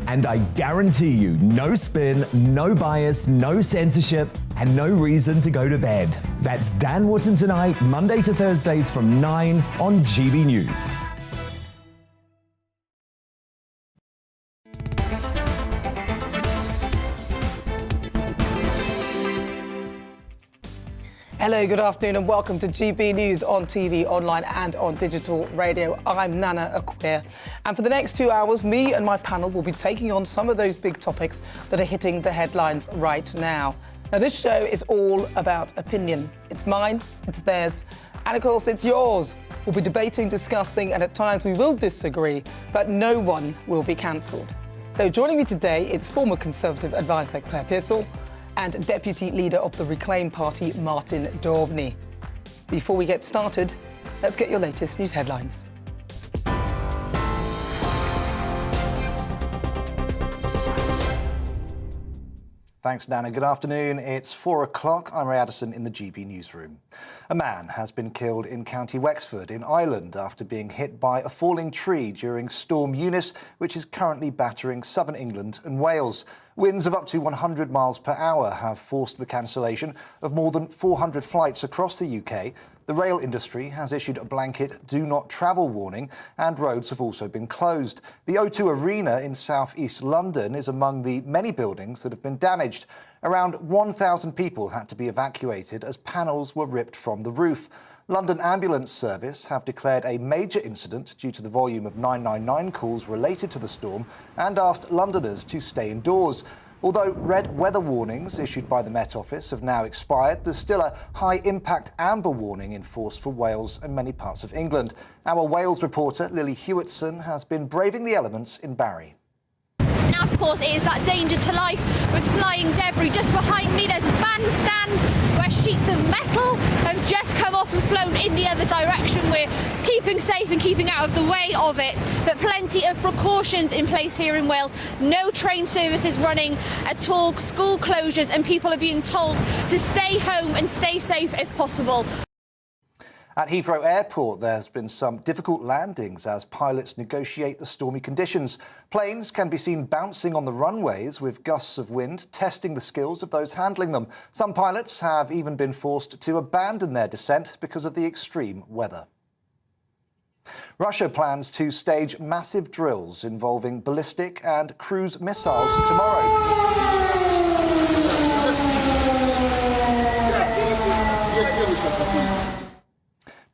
And I guarantee you, no spin, no bias, no censorship, and no reason to go to bed. That's Dan Wootton Tonight, Monday to Thursdays from 9 on GB News. Hello, good afternoon and welcome to GB News on TV, online and on digital radio. I'm Nana Akua, and for the next 2 hours, me and my panel will be taking on some of those big topics that are hitting the headlines right now. Now, this show is all about opinion. It's mine, it's theirs, and of course it's yours. We'll be debating, discussing, and at times we will disagree, but no one will be cancelled. So joining me today is former Conservative advisor Claire Pearsall and Deputy Leader of the Reclaim Party, Martin Daubney. Before we get started, let's get your latest news headlines. Thanks, Nana. Good afternoon. It's 4 o'clock. I'm Ray Addison in the GB newsroom. A man has been killed in County Wexford in Ireland after being hit by a falling tree during Storm Eunice, which is currently battering southern England and Wales. Winds of up to 100 miles per hour have forced the cancellation of more than 400 flights across the UK. The rail industry has issued a blanket do not travel warning, and roads have also been closed. The O2 Arena in south-east London is among the many buildings that have been damaged. Around 1,000 people had to be evacuated as panels were ripped from the roof. London Ambulance Service have declared a major incident due to the volume of 999 calls related to the storm and asked Londoners to stay indoors. Although red weather warnings issued by the Met Office have now expired, there's still a high-impact amber warning in force for Wales and many parts of England. Our Wales reporter, Lily Hewitson, has been braving the elements in Barry. Now, of course, it is that danger to life with flying debris. Just behind me, there's a bandstand where sheets of metal have just come off and flown in the other direction. We're keeping safe and keeping out of the way of it, but plenty of precautions in place here in Wales. No train services running at all, school closures, and people are being told to stay home and stay safe if possible. At Heathrow Airport, there's been some difficult landings as pilots negotiate the stormy conditions. Planes can be seen bouncing on the runways with gusts of wind, testing the skills of those handling them. Some pilots have even been forced to abandon their descent because of the extreme weather. Russia plans to stage massive drills involving ballistic and cruise missiles tomorrow.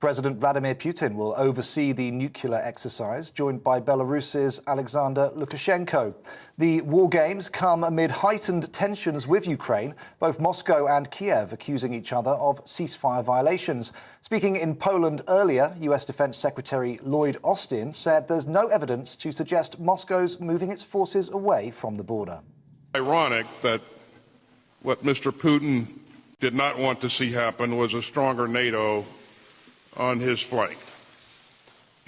President Vladimir Putin will oversee the nuclear exercise, joined by Belarus's Alexander Lukashenko. The war games come amid heightened tensions with Ukraine, both Moscow and Kiev accusing each other of ceasefire violations. Speaking in Poland earlier, US Defense Secretary Lloyd Austin said there's no evidence to suggest Moscow's moving its forces away from the border. Ironic that what Mr. Putin did not want to see happen was a stronger NATO on his flank.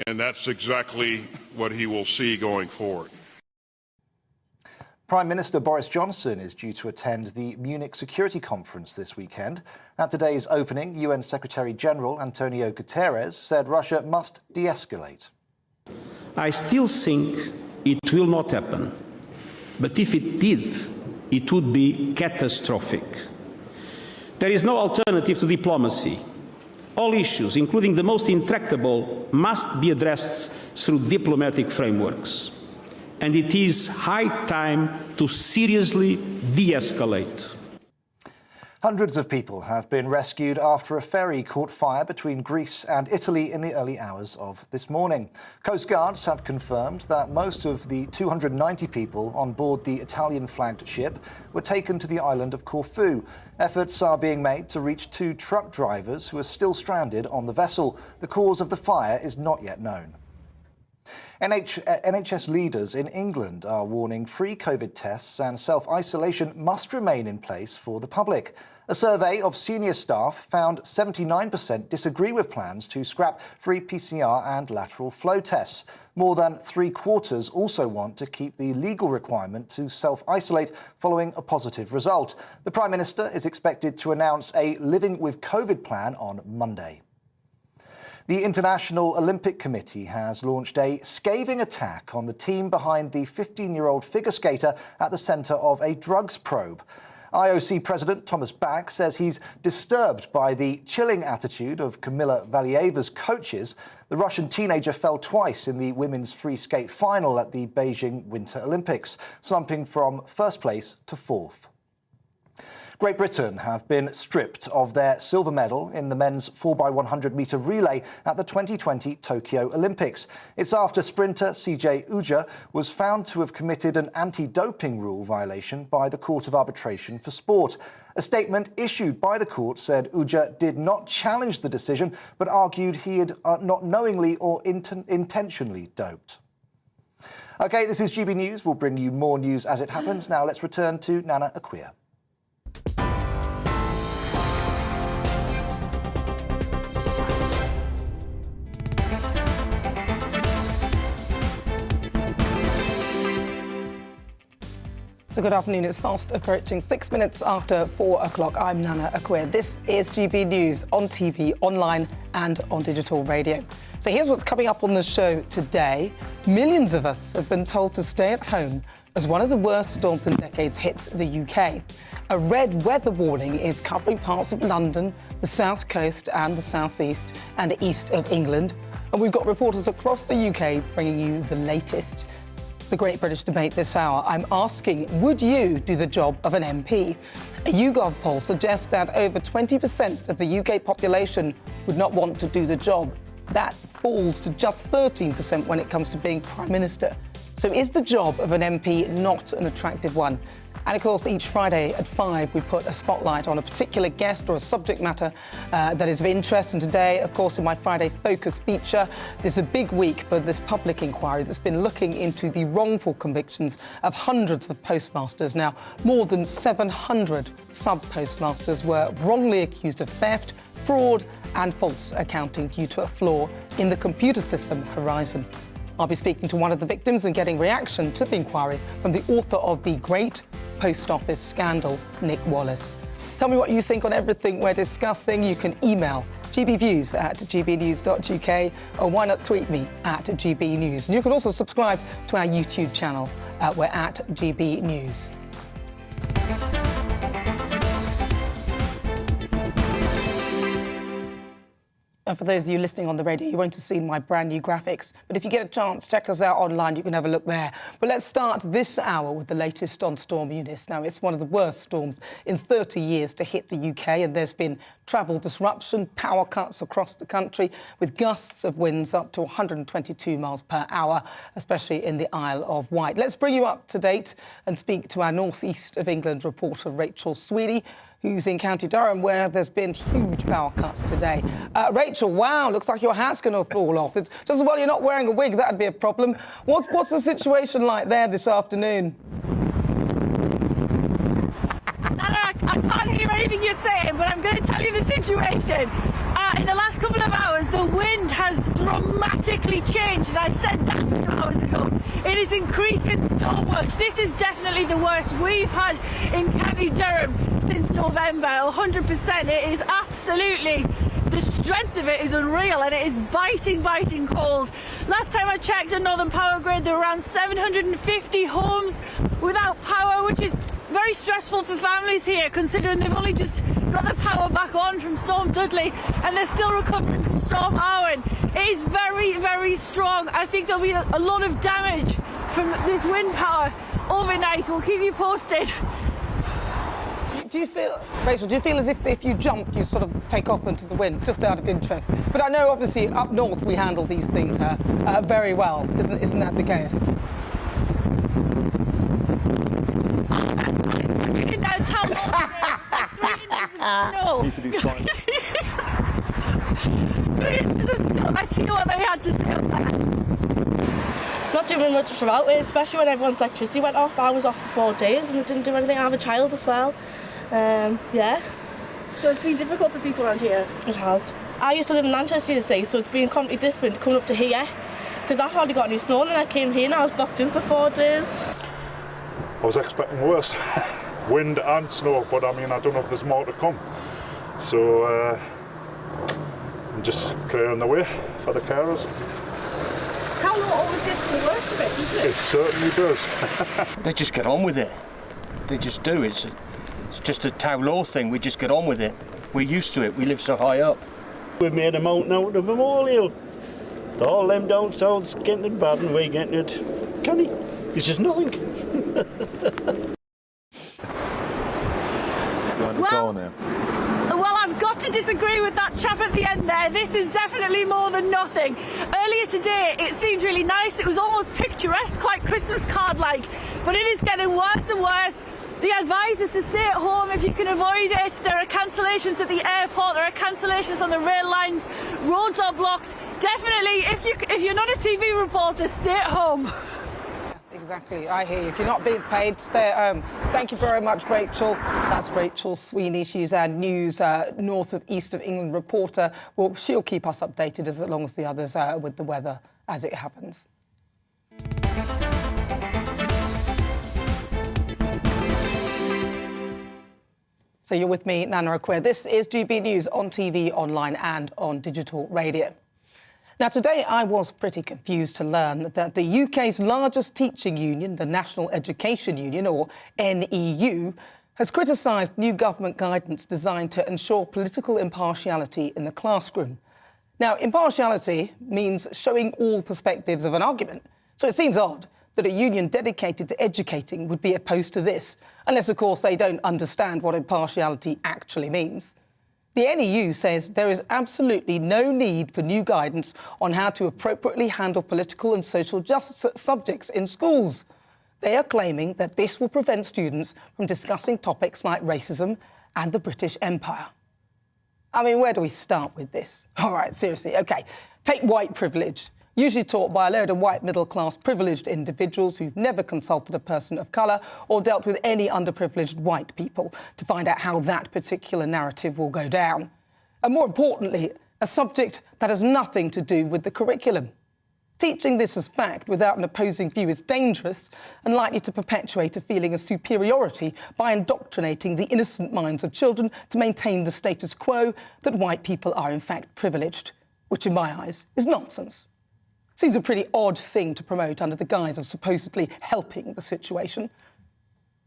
And that's exactly what he will see going forward. Prime Minister Boris Johnson is due to attend the Munich Security Conference this weekend. At today's opening, UN Secretary-General Antonio Guterres said Russia must de-escalate. I still think it will not happen, but if it did, it would be catastrophic. There is no alternative to diplomacy. All issues, including the most intractable, must be addressed through diplomatic frameworks. And it is high time to seriously de-escalate. Hundreds of people have been rescued after a ferry caught fire between Greece and Italy in the early hours of this morning. Coast Guards have confirmed that most of the 290 people on board the Italian-flagged ship were taken to the island of Corfu. Efforts are being made to reach 2 truck drivers who are still stranded on the vessel. The cause of the fire is not yet known. NHS leaders in England are warning free COVID tests and self-isolation must remain in place for the public. A survey of senior staff found 79% disagree with plans to scrap free PCR and lateral flow tests. More than 3/4 also want to keep the legal requirement to self-isolate following a positive result. The Prime Minister is expected to announce a Living with COVID plan on Monday. The International Olympic Committee has launched a scathing attack on the team behind the 15-year-old figure skater at the centre of a drugs probe. IOC President Thomas Bach says he's disturbed by the chilling attitude of Kamila Valieva's coaches. The Russian teenager fell twice in the women's free skate final at the Beijing Winter Olympics, slumping from first place to fourth. Great Britain have been stripped of their silver medal in the men's 4x100-metre relay at the 2020 Tokyo Olympics. It's after sprinter CJ Uja was found to have committed an anti-doping rule violation by the Court of Arbitration for Sport. A statement issued by the court said Uja did not challenge the decision, but argued he had not knowingly or intentionally doped. OK, this is GB News. We'll bring you more news as it happens. Now let's return to Nana Akua. So good afternoon. It's fast approaching 6 minutes after 4 o'clock. I'm Nana Akua. This is GB News on TV, online and on digital radio. So here's what's coming up on the show today. Millions of us have been told to stay at home as one of the worst storms in decades hits the UK. A red weather warning is covering parts of London, the south coast and the southeast and the east of England. And we've got reporters across the UK bringing you the latest. The Great British Debate this hour, I'm asking, would you do the job of an MP? A YouGov poll suggests that over 20% of the UK population would not want to do the job. That falls to just 13% when it comes to being Prime Minister. So is the job of an MP not an attractive one? And of course, each Friday at 5, we put a spotlight on a particular guest or a subject matter that is of interest. And today, of course, in my Friday Focus feature, there's a big week for this public inquiry that's been looking into the wrongful convictions of hundreds of postmasters. Now, more than 700 sub-postmasters were wrongly accused of theft, fraud and false accounting due to a flaw in the computer system Horizon. I'll be speaking to one of the victims and getting reaction to the inquiry from the author of The Great Post Office Scandal, Nick Wallace. Tell me what you think on everything we're discussing. You can email gbviews@gbnews.uk or why not tweet me at gbnews. And you can also subscribe to our YouTube channel. We're at GB News. For those of you listening on the radio, you won't have seen my brand new graphics. But if you get a chance, check us out online. You can have a look there. But let's start this hour with the latest on Storm Eunice. Now, it's one of the worst storms in 30 years to hit the UK, and there's been travel disruption, power cuts across the country, with gusts of winds up to 122 miles per hour, especially in the Isle of Wight. Let's bring you up to date and speak to our North East of England reporter, Rachel Sweeney, who's in County Durham, where there's been huge power cuts today. Rachel, wow, looks like your hat's going to fall off. It's just as well you're not wearing a wig, that'd be a problem. What's the situation like there this afternoon? I can't hear anything you're saying, but I'm going to tell you the situation. In the last couple of hours, the wind has dramatically changed, and I said that 2 hours ago. It is increasing so much. This is definitely the worst we've had in County Durham since November, 100%. It is absolutely, the strength of it is unreal, and it is biting cold. Last time I checked on Northern Power Grid, there were around 750 homes without power, which is very stressful for families here, considering they've only just got the power back on from Storm Dudley and they're still recovering from Storm Arwen. It is very strong. I think there'll be a lot of damage from this wind power overnight. We'll keep you posted. Do you feel, Rachel, do you feel as if you jumped, you sort of take off into the wind, just out of interest? But I know, obviously, up north we handle these things very well. Isn't that the case? That's how long Need to be fine. 3 inches of snow. Let's see what they had to say on that. Not doing much about it, especially when everyone's electricity went off. I was off for 4 days and I didn't do anything. I have a child as well. Yeah. So it's been difficult for people around here? It has. I used to live in Manchester, you see, so it's been completely different coming up to here. Because I hardly got any snow and I came here and I was blocked in for 4 days. I was expecting worse. Wind and snow, but I mean, I don't know if there's more to come. So I'm just clearing the way for the carers. Town hall always gets the worst of it, doesn't it? It certainly does. They just get on with it. They just do. It's just a town law thing. We just get on with it. We're used to it. We live so high up. We've made a mountain out of a molehill. All them down south's getting it bad and we're getting it canny. It's just nothing. Well, I've got to disagree with that chap at the end there. This is definitely more than nothing. Earlier today, it seemed really nice. It was almost picturesque, quite Christmas card-like. But it is getting worse and worse. The advice is to stay at home if you can avoid it. There are cancellations at the airport. There are cancellations on the rail lines. Roads are blocked. Definitely, if you're not a TV reporter, stay at home. Exactly, I hear you. If you're not being paid, stay at home. Thank you very much, Rachel. That's Rachel Sweeney. She's our news north of East of England reporter. Well, she'll keep us updated as long as the others with the weather as it happens. So you're with me, Nana Akua. This is GB News on TV, online and on digital radio. Now, today I was pretty confused to learn that the UK's largest teaching union, the National Education Union, or NEU, has criticised new government guidance designed to ensure political impartiality in the classroom. Now, impartiality means showing all perspectives of an argument, so it seems odd that a union dedicated to educating would be opposed to this, unless, of course, they don't understand what impartiality actually means. The NEU says there is absolutely no need for new guidance on how to appropriately handle political and social justice subjects in schools. They are claiming that this will prevent students from discussing topics like racism and the British Empire. I mean, where do we start with this? All right, seriously, OK. Take white privilege. Usually taught by a load of white middle-class privileged individuals who've never consulted a person of colour or dealt with any underprivileged white people to find out how that particular narrative will go down. And more importantly, a subject that has nothing to do with the curriculum. Teaching this as fact without an opposing view is dangerous and likely to perpetuate a feeling of superiority by indoctrinating the innocent minds of children to maintain the status quo that white people are in fact privileged, which in my eyes is nonsense. Seems a pretty odd thing to promote under the guise of supposedly helping the situation.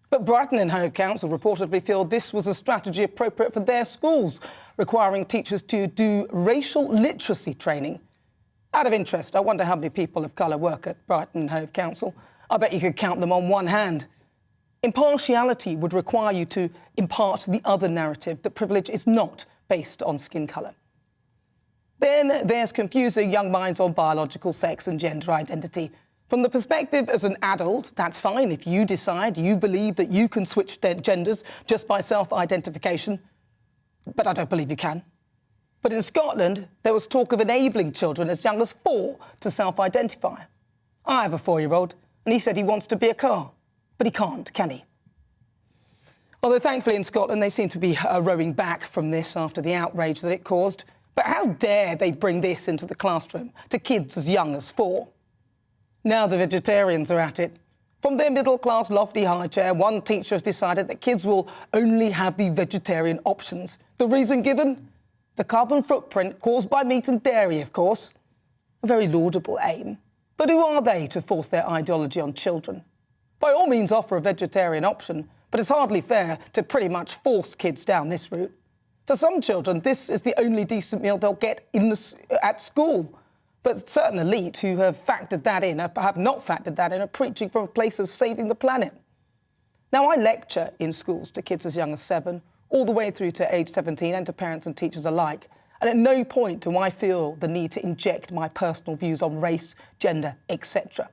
But Brighton and Hove Council reportedly feel this was a strategy appropriate for their schools, requiring teachers to do racial literacy training. Out of interest, I wonder how many people of colour work at Brighton and Hove Council. I bet you could count them on one hand. Impartiality would require you to impart the other narrative that privilege is not based on skin colour. Then there's confusing young minds on biological sex and gender identity. From the perspective as an adult, that's fine if you decide you believe that you can switch genders just by self-identification. But I don't believe you can. But in Scotland, there was talk of enabling children as young as 4 to self-identify. I have a 4-year-old, and he said he wants to be a car. But he can't, can he? Although thankfully in Scotland, they seem to be rowing back from this after the outrage that it caused. But how dare they bring this into the classroom to kids as young as 4? Now the vegetarians are at it. From their middle-class lofty high chair, one teacher has decided that kids will only have the vegetarian options. The reason given? The carbon footprint caused by meat and dairy, of course. A very laudable aim. But who are they to force their ideology on children? By all means offer a vegetarian option, but it's hardly fair to pretty much force kids down this route. For some children, this is the only decent meal they'll get at school. But certain elite who have factored that in, or have not factored that in, are preaching from a place of saving the planet. Now, I lecture in schools to kids as young as 7, all the way through to age 17, and to parents and teachers alike. And at no point do I feel the need to inject my personal views on race, gender, etc.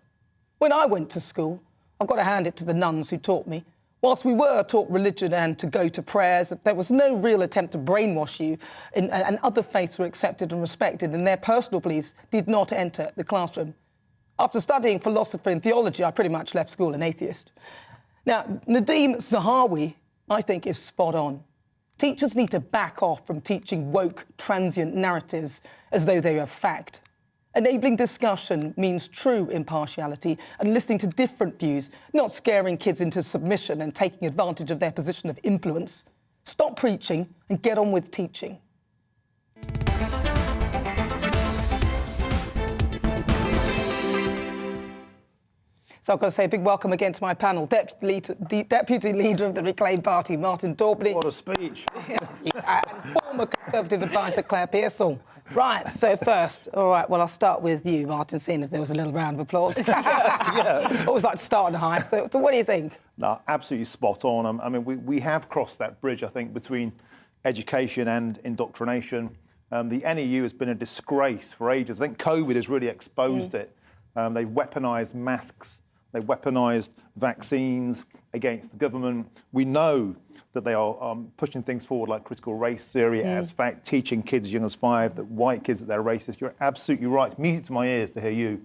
When I went to school, I've got to hand it to the nuns who taught me. Whilst we were taught religion and to go to prayers, there was no real attempt to brainwash you, and other faiths were accepted and respected, and their personal beliefs did not enter the classroom. After studying philosophy and theology, I pretty much left school an atheist. Now, Nadeem Zahawi, I think, is spot on. Teachers need to back off from teaching woke, transient narratives as though they are fact. Enabling discussion means true impartiality and listening to different views, not scaring kids into submission and taking advantage of their position of influence. Stop preaching and get on with teaching. So I've got to say a big welcome again to my panel, Deputy Leader of the Reclaim Party, Martin Daubney. What a speech. And former Conservative advisor, Claire Pearsall. Right, so first, all right, well, I'll start with you, Martin, seeing as there was a little round of applause. Yeah. Always like to start on high. So what do you think? No, absolutely spot on. I mean, we have crossed that bridge, I think, between education and indoctrination. The NEU has been a disgrace for ages. I think COVID has really exposed it. They've weaponised masks, they've weaponised vaccines against the government. We know that they are pushing things forward like critical race theory as fact, teaching kids as young as 5 that white kids, that they're racist. You're absolutely right. It's music to my ears to hear you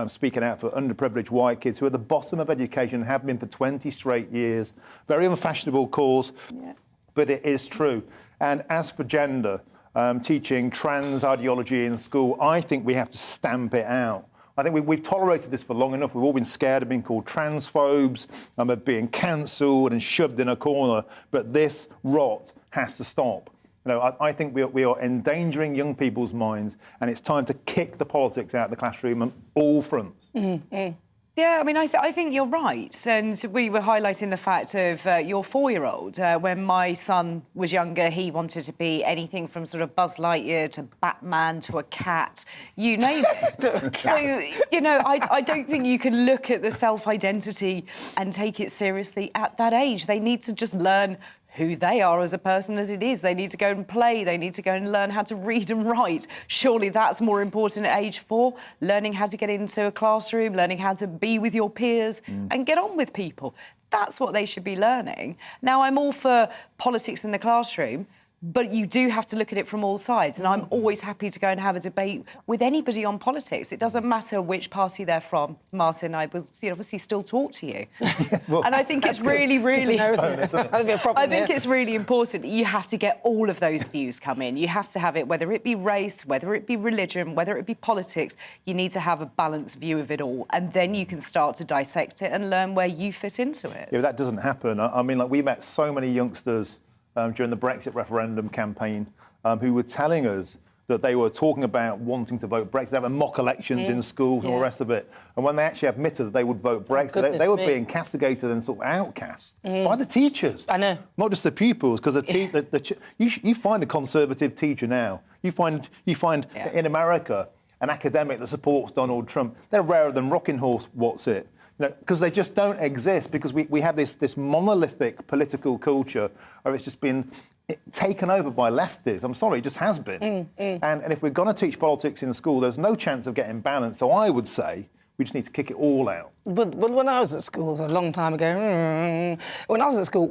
speaking out for underprivileged white kids who are at the bottom of education and have been for 20 straight years. Very unfashionable cause, but it is true. And as for gender, teaching trans ideology in school, I think we have to stamp it out. I think we've tolerated this for long enough. We've all been scared of being called transphobes, of being cancelled and shoved in a corner. But this rot has to stop. You know, I think we are endangering young people's minds, and it's time to kick the politics out of the classroom on all fronts. Yeah, I mean, I think you're right. And we were highlighting the fact of your 4-year-old. When my son was younger, he wanted to be anything from sort of Buzz Lightyear to Batman to a cat, you name it. So, you know, I don't think you can look at the self-identity and take it seriously at that age. They need to just learn who they are as a person as it is. They need to go and play. They need to go and learn how to read and write. Surely that's more important at age 4, learning how to get into a classroom, learning how to be with your peers and get on with people. That's what they should be learning. Now, I'm all for politics in the classroom, but you do have to look at it from all sides. And I'm always happy to go and have a debate with anybody on politics. It doesn't matter which party they're from. Martin, I will obviously still talk to you. Well, and I think it's really, really... I think it's really important. You have to get all of those views come in. You have to have it, whether it be race, whether it be religion, whether it be politics, you need to have a balanced view of it all. And then you can start to dissect it and learn where you fit into it. Yeah, that doesn't happen. I mean, like, we met so many youngsters during the Brexit referendum campaign, who were telling us that they were talking about wanting to vote Brexit. They were mock elections in schools and all the rest of it. And when they actually admitted that they would vote Brexit, they were being castigated and sort of outcast by the teachers. I know. Not just the pupils, because you find a Conservative teacher now. You find in America an academic that supports Donald Trump. They're rarer than rocking horse, what's it? You know, because they just don't exist, because we have this monolithic political culture where it's just been taken over by lefties. I'm sorry, it just has been. And if we're going to teach politics in school, there's no chance of getting balance. So I would say we just need to kick it all out. But when I was at school, it was a long time ago, when I was at school,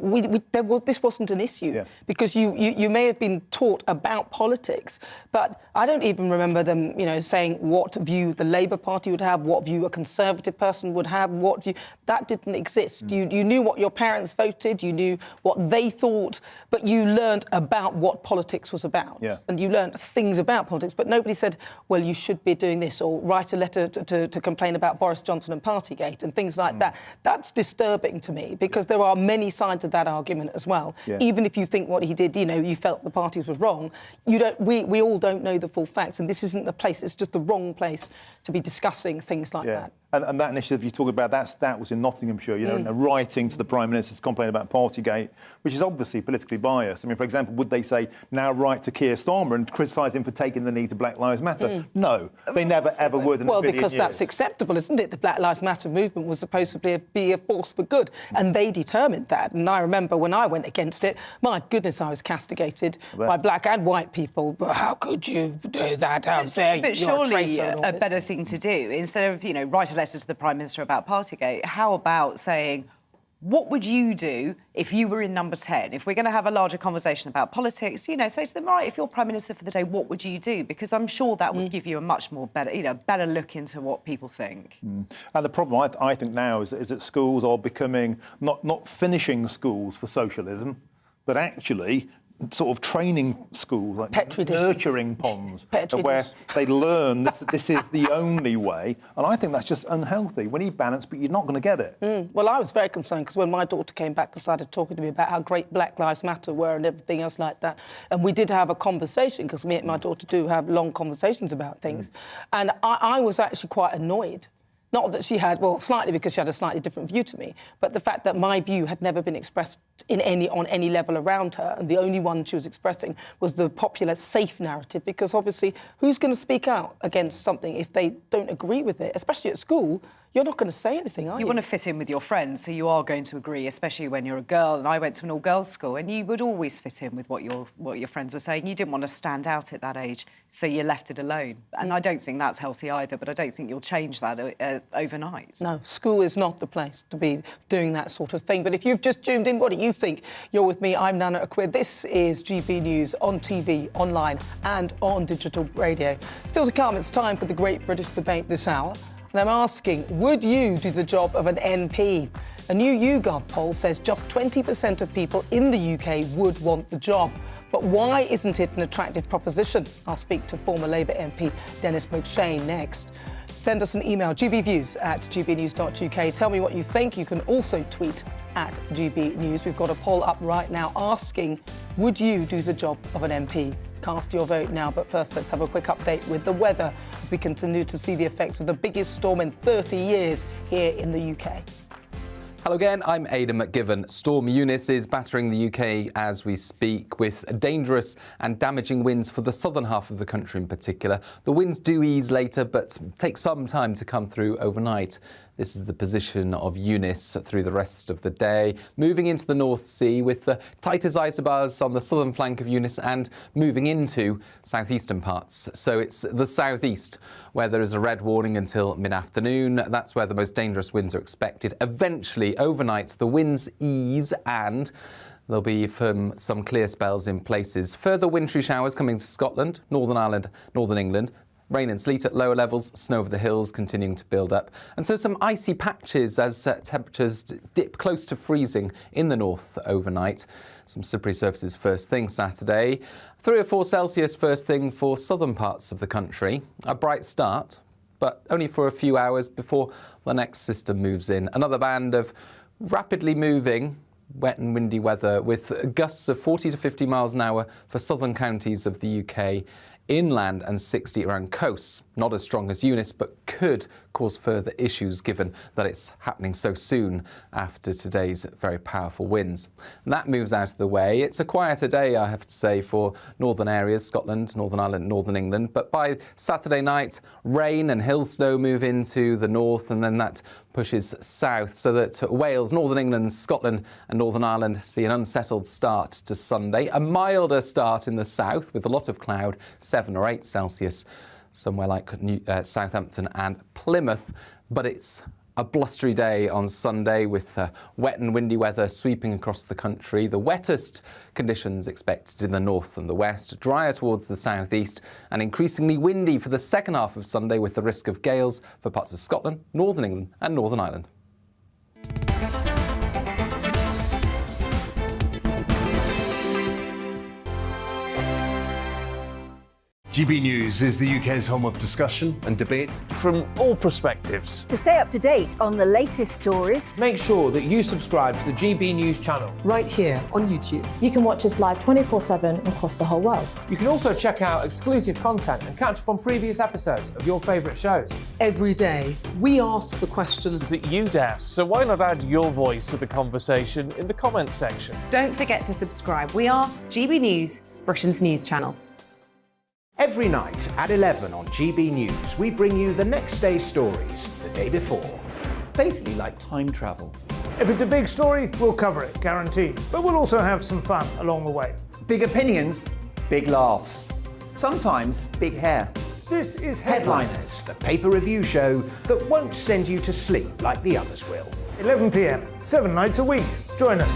this wasn't an issue because you may have been taught about politics, but I don't even remember them, you know, saying what view the Labour Party would have, what view a Conservative person would have, what view... That didn't exist. You knew what your parents voted, you knew what they thought, but you learned about what politics was about. And you learned things about politics, but nobody said, well, you should be doing this, or write a letter to complain about Boris Johnson and Partygate and things like that. That's disturbing to me, because there are many sides of that argument as well. Even if you think what he did, you know, you felt the parties was wrong, we all don't know the full facts, and this isn't the place, it's just the wrong place to be discussing things like that. And that initiative you talk about, that was in Nottinghamshire, you know, writing to the Prime Minister to complain about Partygate, which is obviously politically biased. I mean, for example, would they say, now write to Keir Starmer and criticise him for taking the knee to Black Lives Matter? No, they never, ever would in a billion because years. That's acceptable, isn't it? The Black Lives Matter movement was supposed to be a force for good, and they determined that. And I remember when I went against it, my goodness, I was castigated by black and white people. But how could you do that? How dare you? But surely a better thing to do, instead of, you know, write a letter to the Prime Minister about Partygate, how about saying, what would you do if you were in number 10? If we're going to have a larger conversation about politics, you know, say to them, right, if you're Prime Minister for the day, what would you do? Because I'm sure that would give you a much more better look into what people think. And the problem, I think now, is that schools are becoming not finishing schools for socialism, but actually sort of training schools, like nurturing ponds, where they learn this is the only way. And I think that's just unhealthy. We need balance, but you're not going to get it. Well, I was very concerned because when my daughter came back and started talking to me about how great Black Lives Matter were and everything else like that, and we did have a conversation, because me and my daughter do have long conversations about things, and I was actually quite annoyed. Not that she had, well, slightly because she had a slightly different view to me, but the fact that my view had never been expressed on any level around her, and the only one she was expressing was the popular safe narrative, because obviously who's going to speak out against something if they don't agree with it, especially at school? You're not going to say anything, are you? You want to fit in with your friends, so you are going to agree, especially when you're a girl. And I went to an all-girls school, and you would always fit in with what your friends were saying. You didn't want to stand out at that age, so you left it alone. And I don't think that's healthy either, but I don't think you'll change that overnight. No, school is not the place to be doing that sort of thing. But if you've just tuned in, what do you think? You're with me, I'm Nana Akua. This is GB News on TV, online and on digital radio. Still to come, it's time for the Great British Debate this hour. And I'm asking, would you do the job of an MP? A new YouGov poll says just 20% of people in the UK would want the job. But why isn't it an attractive proposition? I'll speak to former Labour MP Dennis McShane next. Send us an email, gbviews@gbnews.uk. Tell me what you think. You can also tweet at GB News. We've got a poll up right now asking, would you do the job of an MP? Cast your vote now, but first let's have a quick update with the weather as we continue to see the effects of the biggest storm in 30 years here in the UK. Hello again, I'm Aidan McGivern. Storm Eunice is battering the UK as we speak, with dangerous and damaging winds for the southern half of the country in particular. The winds do ease later, but take some time to come through overnight. This is the position of Eunice through the rest of the day, moving into the North Sea with the tightest isobars on the southern flank of Eunice and moving into southeastern parts. So it's the southeast where there is a red warning until mid-afternoon. That's where the most dangerous winds are expected. Eventually, overnight, the winds ease and there'll be some clear spells in places. Further wintry showers coming to Scotland, Northern Ireland, Northern England. Rain and sleet at lower levels, snow over the hills continuing to build up. And so some icy patches as temperatures dip close to freezing in the north overnight. Some slippery surfaces first thing Saturday. 3 or 4 Celsius first thing for southern parts of the country. A bright start, but only for a few hours before the next system moves in. Another band of rapidly moving wet and windy weather with gusts of 40 to 50 miles an hour for southern counties of the UK. Inland and 60 around coasts. Not as strong as Eunice, but could cause further issues given that it's happening so soon after today's very powerful winds. And that moves out of the way. It's a quieter day, I have to say, for northern areas, Scotland, Northern Ireland, Northern England. But by Saturday night, rain and hill snow move into the north, and then that pushes south, so that Wales, Northern England, Scotland and Northern Ireland see an unsettled start to Sunday. A milder start in the south with a lot of cloud, 7 or 8 Celsius, somewhere like Southampton and Plymouth. But it's a blustery day on Sunday with wet and windy weather sweeping across the country. The wettest conditions expected in the north and the west, drier towards the southeast and increasingly windy for the second half of Sunday with the risk of gales for parts of Scotland, Northern England and Northern Ireland. GB News is the UK's home of discussion and debate from all perspectives. To stay up to date on the latest stories, make sure that you subscribe to the GB News channel right here on YouTube. You can watch us live 24/7 across the whole world. You can also check out exclusive content and catch up on previous episodes of your favourite shows. Every day, we ask the questions that you'd ask, so why not add your voice to the conversation in the comments section? Don't forget to subscribe. We are GB News, Britain's news channel. Every night at 11 on GB News, we bring you the next day's stories the day before. It's basically like time travel. If it's a big story, we'll cover it, guaranteed. But we'll also have some fun along the way. Big opinions, big laughs. Sometimes big hair. This is Headliners, the paper review show that won't send you to sleep like the others will. 11 p.m, 7 nights a week. Join us.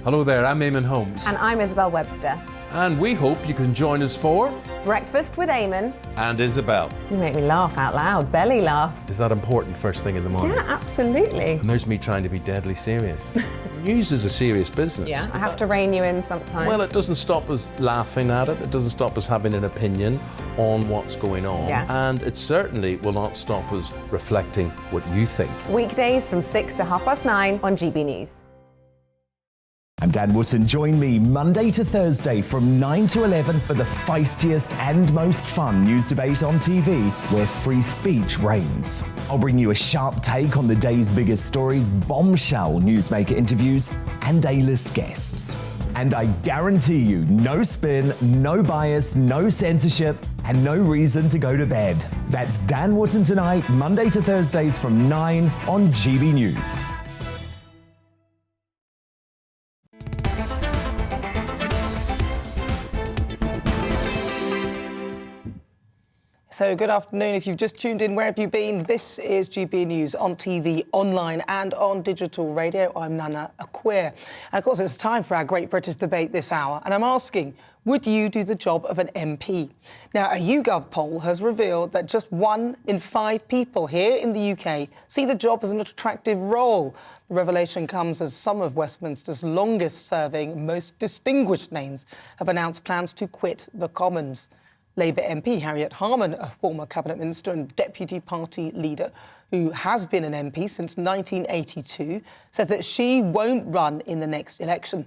Hello there, I'm Eamon Holmes. And I'm Isabel Webster. And we hope you can join us for Breakfast with Eamon and Isabel. You make me laugh out loud, belly laugh. Is that important first thing in the morning? Yeah, absolutely. And there's me trying to be deadly serious. News is a serious business. Yeah, I have to rein you in sometimes. Well, it doesn't stop us laughing at it. It doesn't stop us having an opinion on what's going on. Yeah. And it certainly will not stop us reflecting what you think. Weekdays from 6 to 9:30 on GB News. I'm Dan Wootton. Join me Monday to Thursday from 9 to 11 for the feistiest and most fun news debate on TV, where free speech reigns. I'll bring you a sharp take on the day's biggest stories, bombshell newsmaker interviews, and A-list guests. And I guarantee you, no spin, no bias, no censorship, and no reason to go to bed. That's Dan Wootton tonight, Monday to Thursdays from 9 on GB News. So good afternoon. If you've just tuned in, where have you been? This is GB News on TV, online and on digital radio. I'm Nana Akua. And of course, it's time for our Great British Debate this hour. And I'm asking, would you do the job of an MP? Now, a YouGov poll has revealed that just 1 in 5 people here in the UK see the job as an attractive role. The revelation comes as some of Westminster's longest-serving, most distinguished names have announced plans to quit the Commons. Labour MP Harriet Harman, a former cabinet minister and deputy party leader who has been an MP since 1982, says that she won't run in the next election.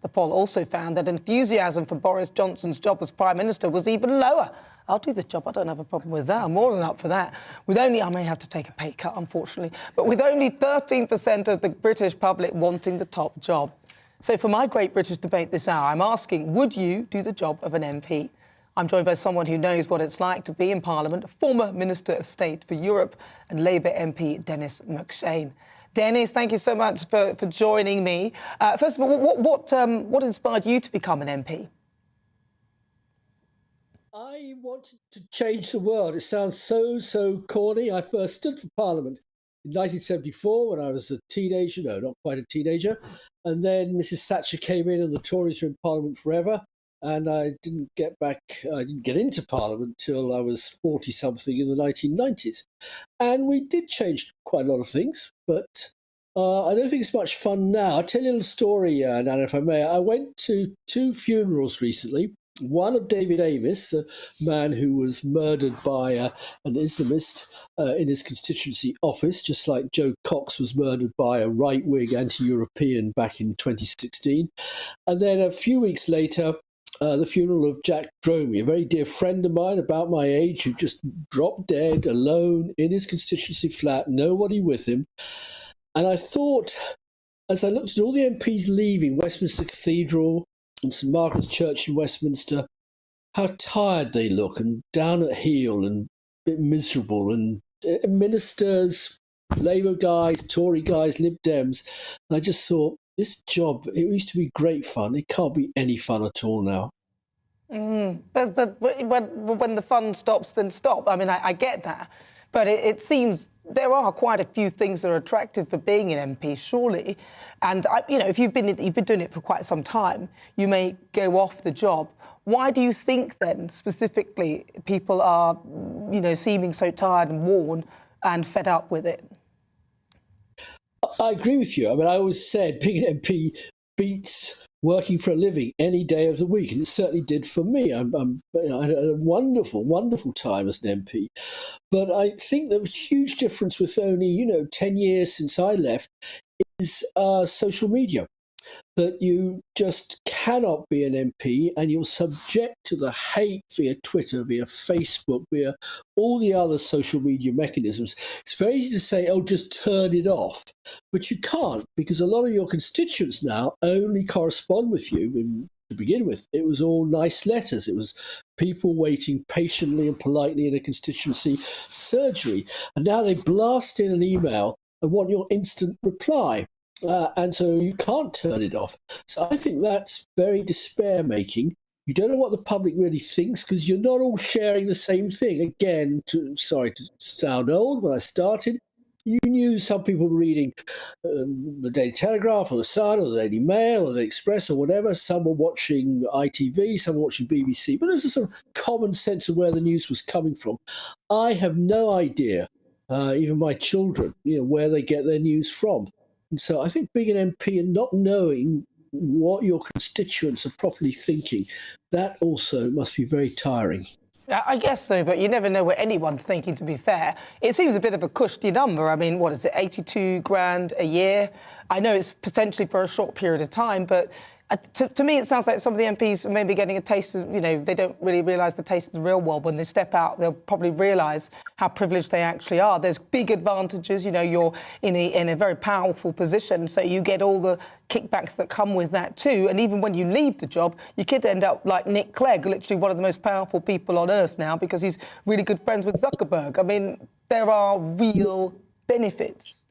The poll also found that enthusiasm for Boris Johnson's job as Prime Minister was even lower. I'll do the job, I don't have a problem with that, I'm more than up for that. I may have to take a pay cut, unfortunately, but with only 13% of the British public wanting the top job. So for my Great British Debate this hour, I'm asking, would you do the job of an MP? I'm joined by someone who knows what it's like to be in Parliament, former Minister of State for Europe and Labour MP Dennis McShane. Dennis, thank you so much for joining me. First of all, what inspired you to become an MP? I wanted to change the world. It sounds so corny. I first stood for Parliament in 1974 when I was a teenager, no, not quite a teenager. And then Mrs. Thatcher came in and the Tories were in Parliament forever. And I didn't get into Parliament till I was 40-something in the 1990s. And we did change quite a lot of things, but I don't think it's much fun now. I'll tell you a little story, Nana, if I may. I went to 2 funerals recently. One of David Amess, the man who was murdered by an Islamist in his constituency office, just like Joe Cox was murdered by a right-wing anti-European back in 2016. And then a few weeks later, the funeral of Jack Dromey, a very dear friend of mine about my age who just dropped dead alone in his constituency flat, nobody with him. And I thought, as I looked at all the MPs leaving Westminster Cathedral and St Margaret's Church in Westminster, how tired they look and down at heel and a bit miserable, and ministers, Labour guys, Tory guys, Lib Dems. And I just thought, this job, it used to be great fun. It can't be any fun at all now. But when the fun stops, then stop. I mean, I get that. But it seems there are quite a few things that are attractive for being an MP, surely. And, if you've been doing it for quite some time, you may go off the job. Why do you think, then, specifically, people are, seeming so tired and worn and fed up with it? I agree with you. I mean, I always said being an MP beats working for a living any day of the week, and it certainly did for me. I had a wonderful time as an MP. But I think the huge difference with only, 10 years since I left is social media. That you just cannot be an MP and you're subject to the hate via Twitter, via Facebook, via all the other social media mechanisms. It's very easy to say, oh, just turn it off. But you can't, because a lot of your constituents now only correspond with you. To begin with, it was all nice letters. It was people waiting patiently and politely in a constituency surgery. And now they blast in an email and want your instant reply. And so you can't turn it off. So I think that's very despair-making. You don't know what the public really thinks because you're not all sharing the same thing. Again, sorry to sound old, when I started, you knew some people were reading the Daily Telegraph or the Sun or the Daily Mail or the Express or whatever. Some were watching ITV, some were watching BBC. But there's a sort of common sense of where the news was coming from. I have no idea, even my children, where they get their news from. And so I think being an MP and not knowing what your constituents are properly thinking, that also must be very tiring. I guess so, but you never know what anyone's thinking, to be fair. It seems a bit of a cushy number. I mean, what is it, 82 grand a year? I know it's potentially for a short period of time, but to me, it sounds like some of the MPs are maybe getting a taste of, they don't really realise the taste of the real world. When they step out, they'll probably realise how privileged they actually are. There's big advantages. You're in a very powerful position, so you get all the kickbacks that come with that too. And even when you leave the job, you could end up like Nick Clegg, literally one of the most powerful people on earth now, because he's really good friends with Zuckerberg. I mean, there are real benefits.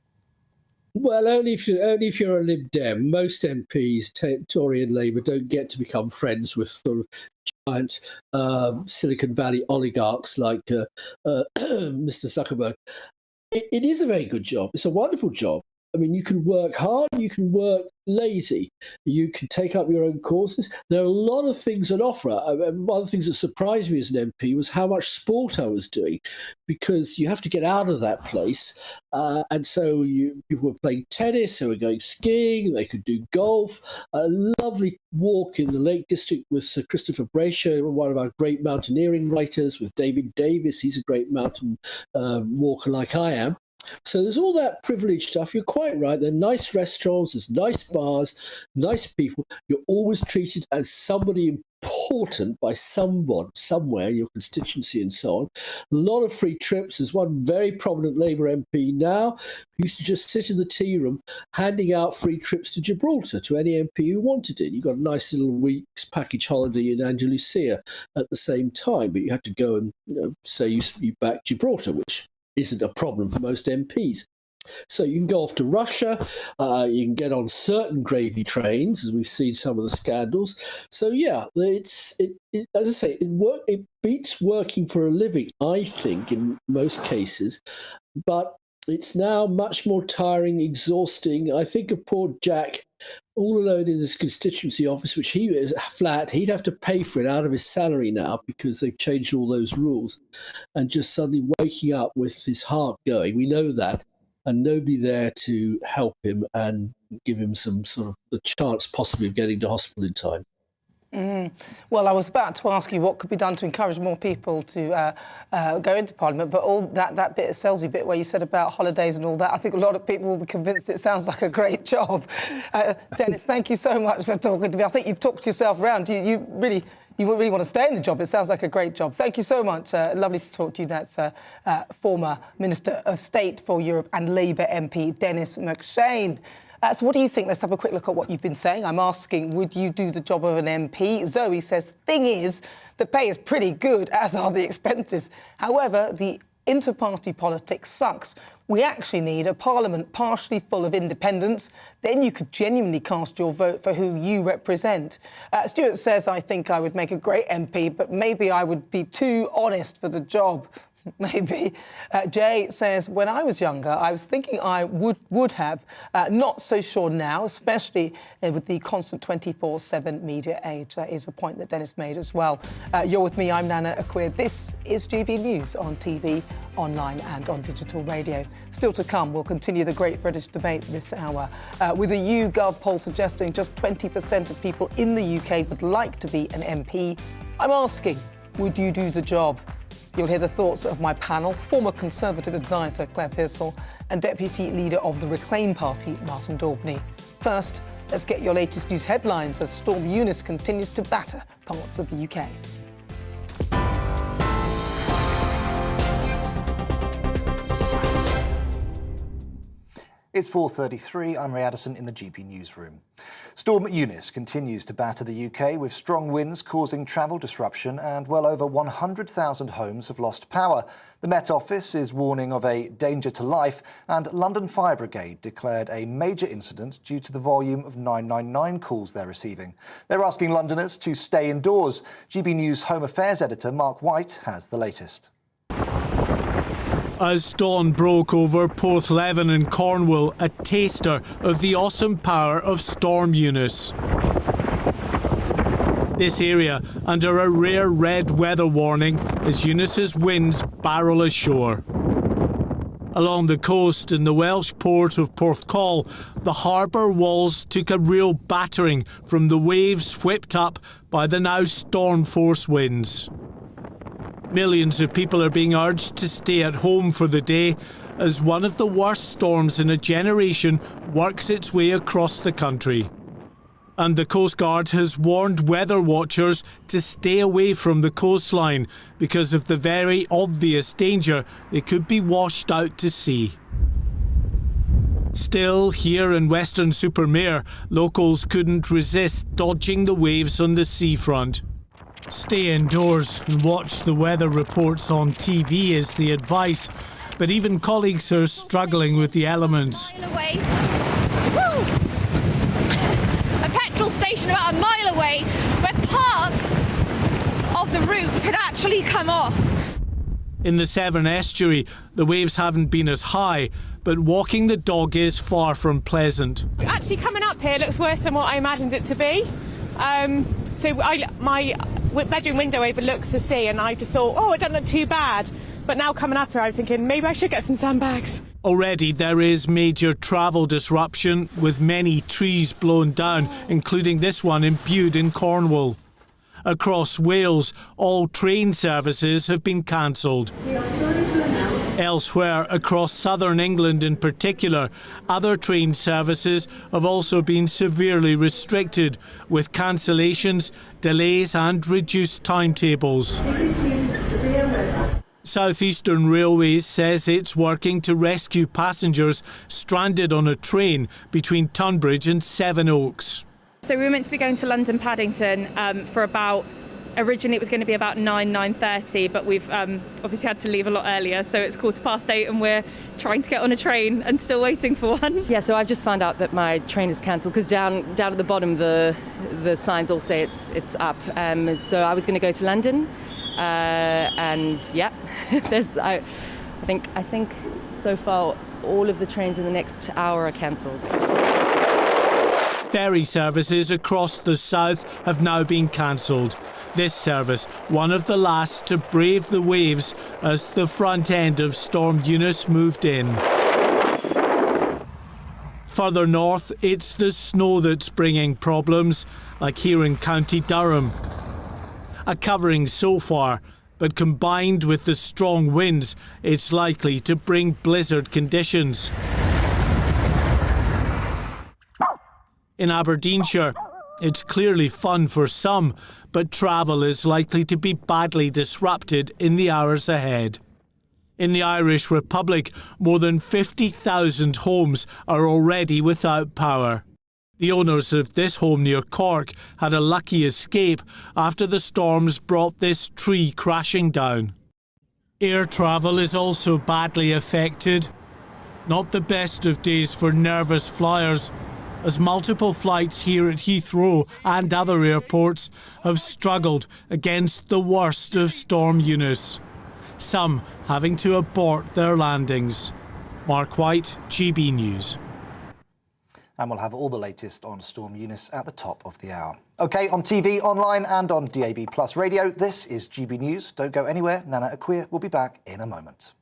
Well, only if you're a Lib Dem. Most MPs, Tory and Labour, don't get to become friends with sort of giant Silicon Valley oligarchs like Mr. Zuckerberg. It is a very good job. It's a wonderful job. I mean, you can work hard, you can work lazy, you can take up your own courses. There are a lot of things on offer. One of the things that surprised me as an MP was how much sport I was doing, because you have to get out of that place. And so people were playing tennis, they were going skiing, they could do golf. A lovely walk in the Lake District with Sir Christopher Brayshaw, one of our great mountaineering writers, with David Davis. He's a great mountain walker like I am. So there's all that privileged stuff. You're quite right. There are nice restaurants, there's nice bars, nice people. You're always treated as somebody important by someone, somewhere in your constituency and so on. A lot of free trips. There's one very prominent Labour MP now who used to just sit in the tea room handing out free trips to Gibraltar to any MP who wanted it. You got a nice little week's package holiday in Andalusia at the same time, but you had to go and say you back Gibraltar, which isn't a problem for most MPs. So you can go off to Russia, you can get on certain gravy trains, as we've seen some of the scandals. So yeah, as I say, it beats working for a living, I think, in most cases. But it's now much more tiring, exhausting. I think of poor Jack, all alone in his constituency office, which he is flat. He'd have to pay for it out of his salary now because they've changed all those rules. And just suddenly waking up with his heart going, we know that, and nobody there to help him and give him some sort of the chance possibly of getting to hospital in time. Well, I was about to ask you what could be done to encourage more people to go into Parliament, but all that bit, salesy bit where you said about holidays and all that, I think a lot of people will be convinced it sounds like a great job. Dennis, thank you so much for talking to me. I think you've talked yourself around. You really want to stay in the job. It sounds like a great job. Thank you so much. Lovely to talk to you. That's former Minister of State for Europe and Labour MP Dennis McShane. So what do you think? Let's have a quick look at what you've been saying. I'm asking, would you do the job of an MP? Zoe says, thing is, the pay is pretty good, as are the expenses. However, the inter-party politics sucks. We actually need a parliament partially full of independents. Then you could genuinely cast your vote for who you represent. Stuart says, I think I would make a great MP, but maybe I would be too honest for the job. Maybe. Jay says, when I was younger, I was thinking I would have. Not so sure now, especially with the constant 24/7 media age. That is a point that Dennis made as well. You're with me, I'm Nana Akua. This is GB News on TV, online and on digital radio. Still to come, we'll continue the Great British Debate this hour, with a YouGov poll suggesting just 20% of people in the UK would like to be an MP. I'm asking, would you do the job? You'll hear the thoughts of my panel, former Conservative advisor Claire Pearsall and Deputy Leader of the Reclaim Party, Martin Daubney. First, let's get your latest news headlines as Storm Eunice continues to batter parts of the UK. It's 4:33. I'm Ray Addison in the GB newsroom. Storm Eunice continues to batter the UK with strong winds causing travel disruption, and well over 100,000 homes have lost power. The Met Office is warning of a danger to life, and London Fire Brigade declared a major incident due to the volume of 999 calls they're receiving. They're asking Londoners to stay indoors. GB News Home Affairs editor Mark White has the latest. As dawn broke over Porthleven in Cornwall, a taster of the awesome power of Storm Eunice. This area under a rare red weather warning as Eunice's winds barrel ashore. Along the coast in the Welsh port of Porthcawl, the harbour walls took a real battering from the waves whipped up by the now storm-force winds. Millions of people are being urged to stay at home for the day as one of the worst storms in a generation works its way across the country. And the Coast Guard has warned weather watchers to stay away from the coastline because of the very obvious danger they could be washed out to sea. Still, here in Weston-super-Mare, locals couldn't resist dodging the waves on the seafront. Stay indoors and watch the weather reports on TV is the advice, but even colleagues are struggling with the elements. Away. Woo! A petrol station about a mile away where part of the roof had actually come off. In the Severn estuary, the waves haven't been as high, but walking the dog is far from pleasant. Actually, coming up here looks worse than what I imagined it to be. My bedroom window overlooks the sea, and I just thought, oh, it doesn't look too bad. But now coming up here, I'm thinking maybe I should get some sandbags. Already there is major travel disruption, with many trees blown down, including this one in Bude in Cornwall. Across Wales, all train services have been cancelled. Elsewhere, across southern England in particular, other train services have also been severely restricted, with cancellations, delays and reduced timetables. South Eastern Railways says it's working to rescue passengers stranded on a train between Tunbridge and Sevenoaks. So we were meant to be going to London Paddington originally it was going to be about 9:30, but we've obviously had to leave a lot earlier, so it's 8:15 and we're trying to get on a train and still waiting for one. Yeah, so I've just found out that my train is cancelled because down at the bottom the signs all say it's up. So I was going to go to London, and yeah, I think so far all of the trains in the next hour are cancelled. Ferry services across the south have now been cancelled. This service, one of the last to brave the waves as the front end of Storm Eunice moved in. Further north, it's the snow that's bringing problems, like here in County Durham. A covering so far, but combined with the strong winds, it's likely to bring blizzard conditions. In Aberdeenshire, it's clearly fun for some, but travel is likely to be badly disrupted in the hours ahead. In the Irish Republic, more than 50,000 homes are already without power. The owners of this home near Cork had a lucky escape after the storms brought this tree crashing down. Air travel is also badly affected. Not the best of days for nervous flyers, as multiple flights here at Heathrow and other airports have struggled against the worst of Storm Eunice, some having to abort their landings. Mark White, GB News. And we'll have all the latest on Storm Eunice at the top of the hour. OK, on TV, online and on DAB+ radio, this is GB News. Don't go anywhere. Nana Akua will be back in a moment.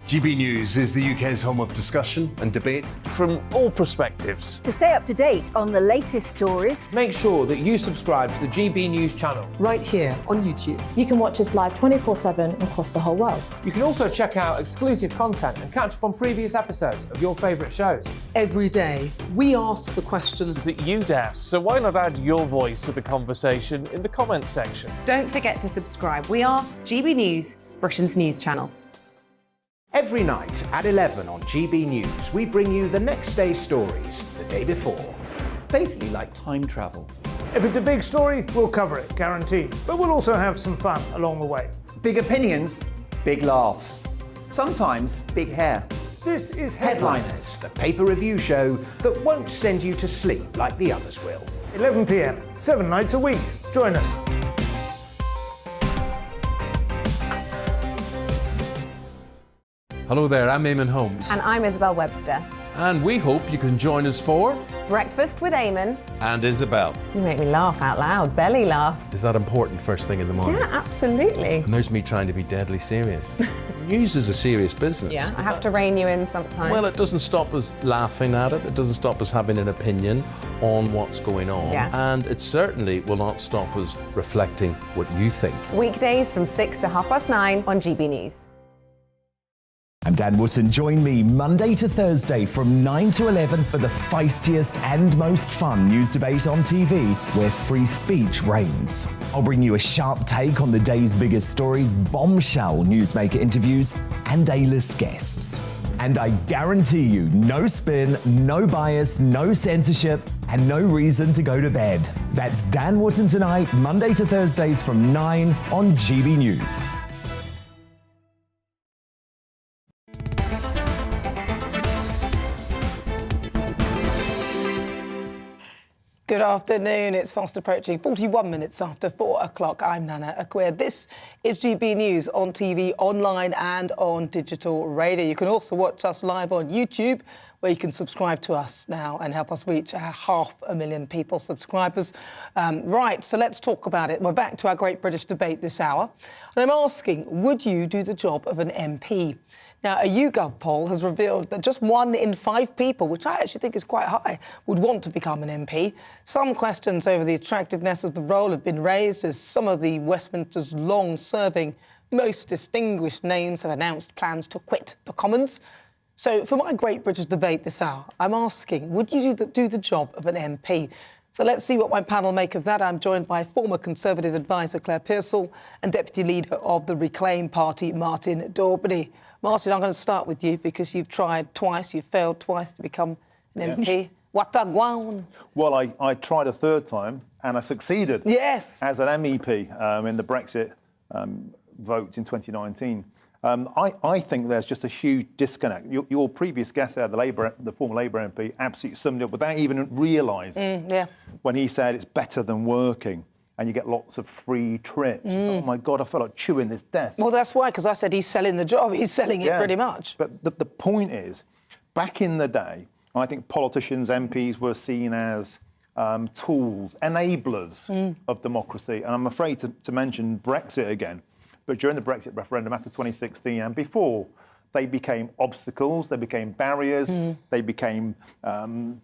GB News is the UK's home of discussion and debate from all perspectives. To stay up to date on the latest stories, make sure that you subscribe to the GB News channel right here on YouTube. You can watch us live 24/7 across the whole world. You can also check out exclusive content and catch up on previous episodes of your favourite shows. Every day, we ask the questions that you'd ask, so why not add your voice to the conversation in the comments section? Don't forget to subscribe. We are GB News, Britain's news channel. Every night at 11 on GB News, we bring you the next day's stories the day before. It's basically like time travel. If it's a big story, we'll cover it, guaranteed. But we'll also have some fun along the way. Big opinions, big laughs. Sometimes big hair. This is Headliners, the paper review show that won't send you to sleep like the others will. 11 p.m, 7 nights a week. Join us. Hello there, I'm Eamon Holmes. And I'm Isabel Webster. And we hope you can join us for Breakfast with Eamon and Isabel. You make me laugh out loud, belly laugh. Is that important first thing in the morning? Yeah, absolutely. And there's me trying to be deadly serious. News is a serious business. Yeah, I have to rein you in sometimes. Well, it doesn't stop us laughing at it. It doesn't stop us having an opinion on what's going on. Yeah. And it certainly will not stop us reflecting what you think. Weekdays from 6 to 9:30 on GB News. I'm Dan Wootton. Join me Monday to Thursday from 9 to 11 for the feistiest and most fun news debate on TV, where free speech reigns. I'll bring you a sharp take on the day's biggest stories, bombshell newsmaker interviews, and A-list guests. And I guarantee you, no spin, no bias, no censorship, and no reason to go to bed. That's Dan Wootton tonight, Monday to Thursdays from 9 on GB News. Good afternoon. It's fast approaching 41 minutes after 4 o'clock. I'm Nana Akua. This is GB News on TV, online and on digital radio. You can also watch us live on YouTube, where you can subscribe to us now and help us reach our 500,000 people subscribers. Right, so let's talk about it. We're back to our Great British Debate this hour. And I'm asking, would you do the job of an MP? Now, a YouGov poll has revealed that just 1 in 5 people, which I actually think is quite high, would want to become an MP. Some questions over the attractiveness of the role have been raised as some of the Westminster's long-serving, most distinguished names have announced plans to quit the Commons. So for my Great British Debate this hour, I'm asking, would you do the job of an MP? So let's see what my panel make of that. I'm joined by former Conservative advisor Claire Pearsall and Deputy Leader of the Reclaim Party, Martin Daubeny. Martin, I'm going to start with you because you've tried twice, you've failed twice to become an MP. Watagwan. Well, I tried a third time and I succeeded. Yes. As an MEP in the Brexit vote in 2019. I think there's just a huge disconnect. Your previous guest there, the former Labour MP, absolutely summed it up without even realising when he said it's better than working. And you get lots of free trips. So, oh my God, I felt like chewing this desk. Well, that's why, because I said he's selling the job. He's selling it pretty much. But the point is, back in the day, I think politicians, MPs were seen as tools, enablers of democracy. And I'm afraid to mention Brexit again. But during the Brexit referendum after 2016 and before, they became obstacles, they became barriers, they became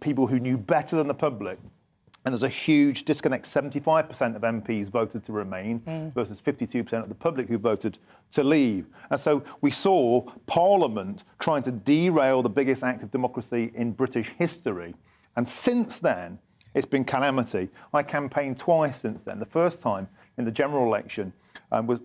people who knew better than the public. And there's a huge disconnect. 75% of MPs voted to remain versus 52% of the public who voted to leave. And so we saw Parliament trying to derail the biggest act of democracy in British history. And since then, it's been calamity. I campaigned twice since then. The first time in the general election,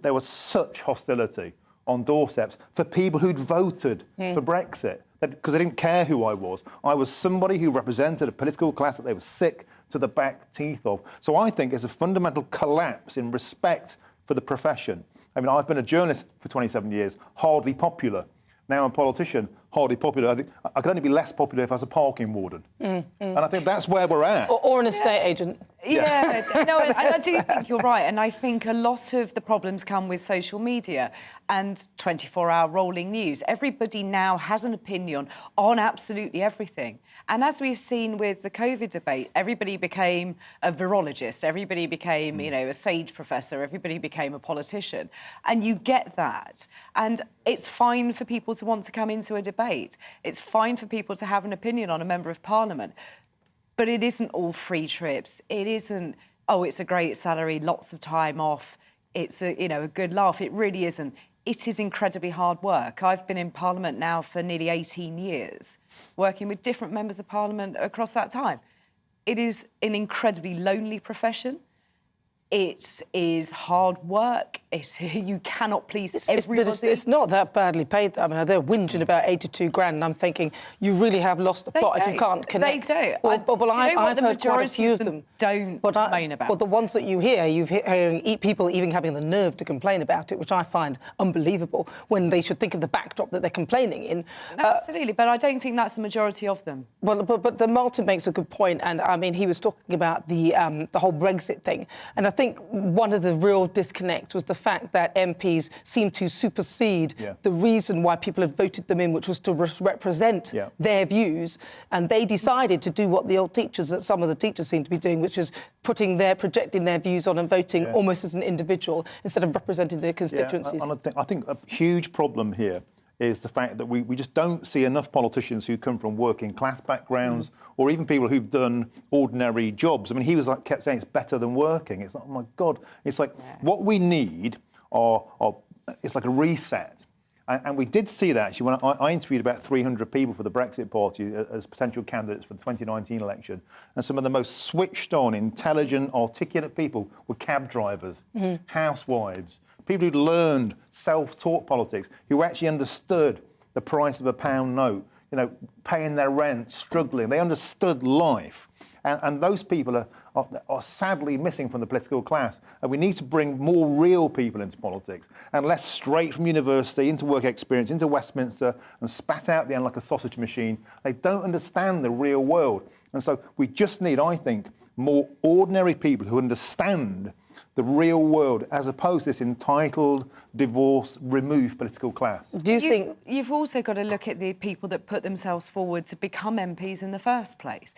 there was such hostility on doorsteps for people who'd voted for Brexit, because they didn't care who I was. I was somebody who represented a political class that they were sick to the back teeth of. So I think it's a fundamental collapse in respect for the profession. I mean, I've been a journalist for 27 years, hardly popular. Now I'm a politician, hardly popular. I think I could only be less popular if I was a parking warden. And I think that's where we're at. Or an estate agent. Yeah, no, I do think you're right. And I think a lot of the problems come with social media and 24-hour rolling news. Everybody now has an opinion on absolutely everything. And as we've seen with the COVID debate, everybody became a virologist, everybody became, a sage professor, everybody became a politician. And you get that. And it's fine for people to want to come into a debate. It's fine for people to have an opinion on a member of parliament. But it isn't all free trips. It isn't, oh, it's a great salary, lots of time off. It's a good laugh. It really isn't. It is incredibly hard work. I've been in Parliament now for nearly 18 years, working with different members of Parliament across that time. It is an incredibly lonely profession. It is hard work. You cannot please everybody. But it's not that badly paid. I mean, they're whinging about 82 grand, and I'm thinking, you really have lost the plot if you can't connect. They do. Well, I've heard quite a few of them don't complain about. But the ones that you hear, people even having the nerve to complain about it, which I find unbelievable, when they should think of the backdrop that they're complaining in. Absolutely, but I don't think that's the majority of them. Well, but Martin makes a good point, and I mean, he was talking about the whole Brexit thing, and I think think one of the real disconnects was the fact that MPs seemed to supersede the reason why people had voted them in, which was to represent their views. And they decided to do what the old teachers, that some of the teachers seem to be doing, which is projecting their views on and voting almost as an individual instead of representing their constituencies. I think a huge problem here is the fact that we just don't see enough politicians who come from working class backgrounds or even people who've done ordinary jobs. I mean, he was like, kept saying it's better than working. It's like, oh my God. It's like what we need it's like a reset. And we did see that actually when I interviewed about 300 people for the Brexit Party as potential candidates for the 2019 election. And some of the most switched on, intelligent, articulate people were cab drivers, housewives, people who'd learned self-taught politics, who actually understood the price of a pound note, you know, paying their rent, struggling. They understood life. And those people are sadly missing from the political class. And we need to bring more real people into politics and less straight from university into work experience, into Westminster and spat out the end like a sausage machine. They don't understand the real world. And so we just need, I think, more ordinary people who understand the real world, as opposed to this entitled, divorced, removed political class. Do you think... You've also got to look at the people that put themselves forward to become MPs in the first place.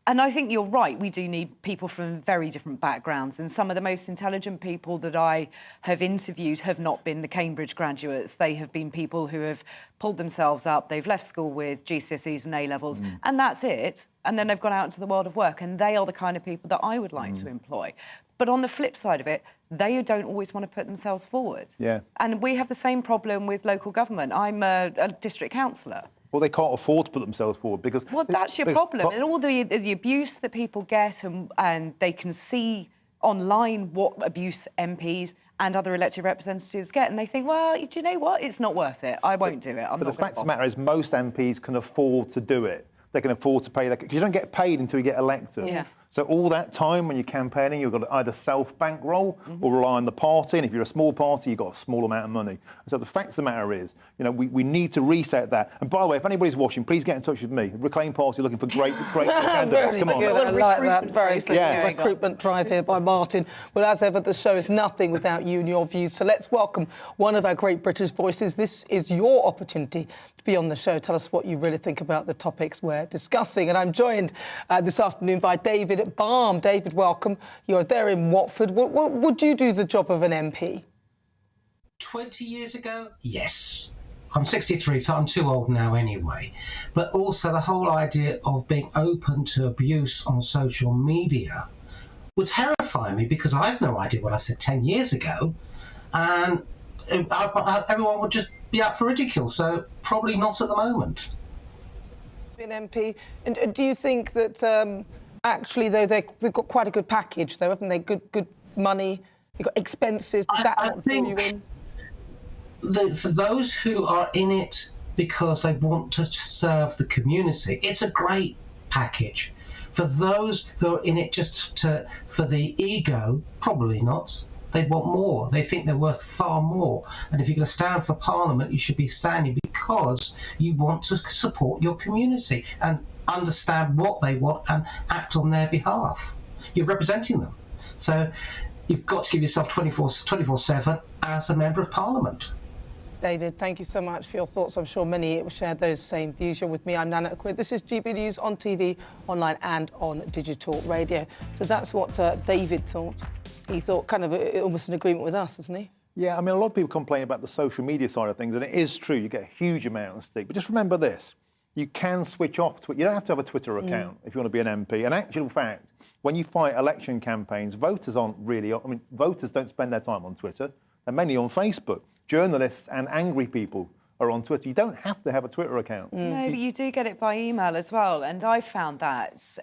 And I think you're right, we do need people from very different backgrounds, and some of the most intelligent people that I have interviewed have not been the Cambridge graduates. They have been people who have pulled themselves up, they've left school with GCSEs and A-levels, and that's it. And then they've gone out into the world of work, and they are the kind of people that I would like to employ. But on the flip side of it, they don't always want to put themselves forward. Yeah. And we have the same problem with local government. I'm a district councillor. Well, they can't afford to put themselves forward because... Well, that's your problem. And all the abuse that people get and they can see online what abuse MPs and other elected representatives get, and they think, well, do you know what? It's not worth it. I won't do it. But the fact of the matter is most MPs can afford to do it. They can afford to pay that, because you don't get paid until you get elected. Yeah. So all that time when you're campaigning, you've got to either self-bankroll or rely on the party. And if you're a small party, you've got a small amount of money. So the fact of the matter is, you know, we need to reset that. And by the way, if anybody's watching, please get in touch with me. Reclaim Party looking for great candidates. Come on. Good. I like that. Very good recruitment drive here by Martin. Well, as ever, the show is nothing without you and your views. So let's welcome one of our great British voices. This is your opportunity to be on the show. Tell us what you really think about the topics we're discussing. And I'm joined this afternoon by David Balm. David, welcome. You're there in Watford. Would you do the job of an MP? 20 years ago, yes. I'm 63, so I'm too old now anyway. But also the whole idea of being open to abuse on social media would terrify me, because I had no idea what I said 10 years ago. And everyone would just be out for ridicule, so probably not at the moment. An MP, and do you think that actually they've got quite a good package, though, haven't they? Good money, you've got expenses. Does that not draw you in? For those who are in it because they want to serve the community, it's a great package. For those who are in it just for the ego, probably not. They want more. They think they're worth far more. And if you're going to stand for Parliament, you should be standing because you want to support your community and understand what they want and act on their behalf. You're representing them. So you've got to give yourself 24/7 as a Member of Parliament. David, thank you so much for your thoughts. I'm sure many share those same views. You're with me. I'm Nana Akua. This is GB News on TV, online and on digital radio. So that's what David thought. He thought kind of almost an agreement with us, wasn't he? Yeah, I mean, a lot of people complain about the social media side of things, and it is true, you get a huge amount of stick. But just remember this, you can switch off Twitter. You don't have to have a Twitter account if you want to be an MP. In actual fact, when you fight election campaigns, voters aren't really, I mean, voters don't spend their time on Twitter. They're mainly on Facebook. Journalists and angry people are on Twitter. You don't have to have a Twitter account. No, but you do get it by email as well. And I found that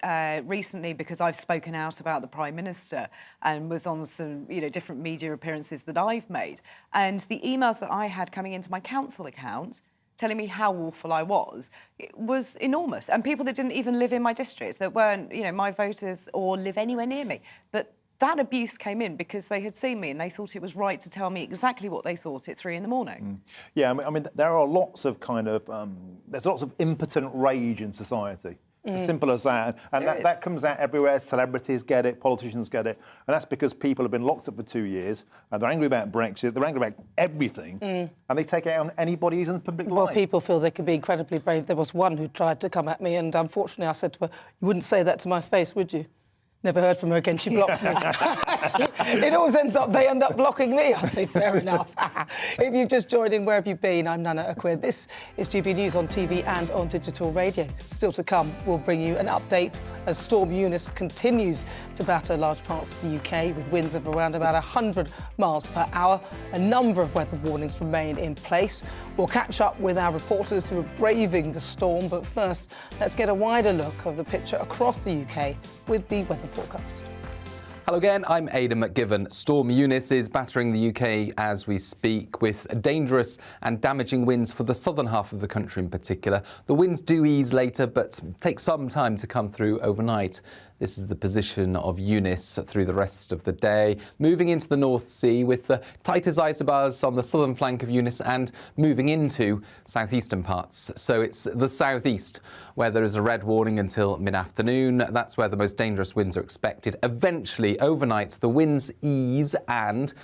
recently because I've spoken out about the Prime Minister and was on some, different media appearances that I've made. And the emails that I had coming into my council account telling me how awful I was, it was enormous. And people that didn't even live in my districts, that weren't, my voters or live anywhere near me. But that abuse came in because they had seen me and they thought it was right to tell me exactly what they thought at 3 a.m. Yeah, I mean, there are lots of there's lots of impotent rage in society. It's as simple as that. And that comes out everywhere. Celebrities get it, politicians get it. And that's because people have been locked up for 2 years. And they're angry about Brexit. They're angry about everything. And they take it out on anybody who's in the public life. Well, people feel they can be incredibly brave. There was one who tried to come at me, and unfortunately I said to her, "You wouldn't say that to my face, would you?" Never heard from her again. She blocked me. It always they end up blocking me. I say, fair enough. If you've just joined in, where have you been? I'm Nana Akua. This is GB News on TV and on digital radio. Still to come, we'll bring you an update as Storm Eunice continues to batter large parts of the UK with winds of around about 100 miles per hour. A number of weather warnings remain in place. We'll catch up with our reporters who are braving the storm, but first, let's get a wider look of the picture across the UK with the weather forecast. Hello again, I'm Aidan McGivern. Storm Eunice is battering the UK as we speak, with dangerous and damaging winds for the southern half of the country in particular. The winds do ease later, but take some time to come through overnight. This is the position of Eunice through the rest of the day, moving into the North Sea with the tightest isobars on the southern flank of Eunice and moving into southeastern parts. So it's the southeast where there is a red warning until mid-afternoon. That's where the most dangerous winds are expected. Eventually, overnight, the winds ease and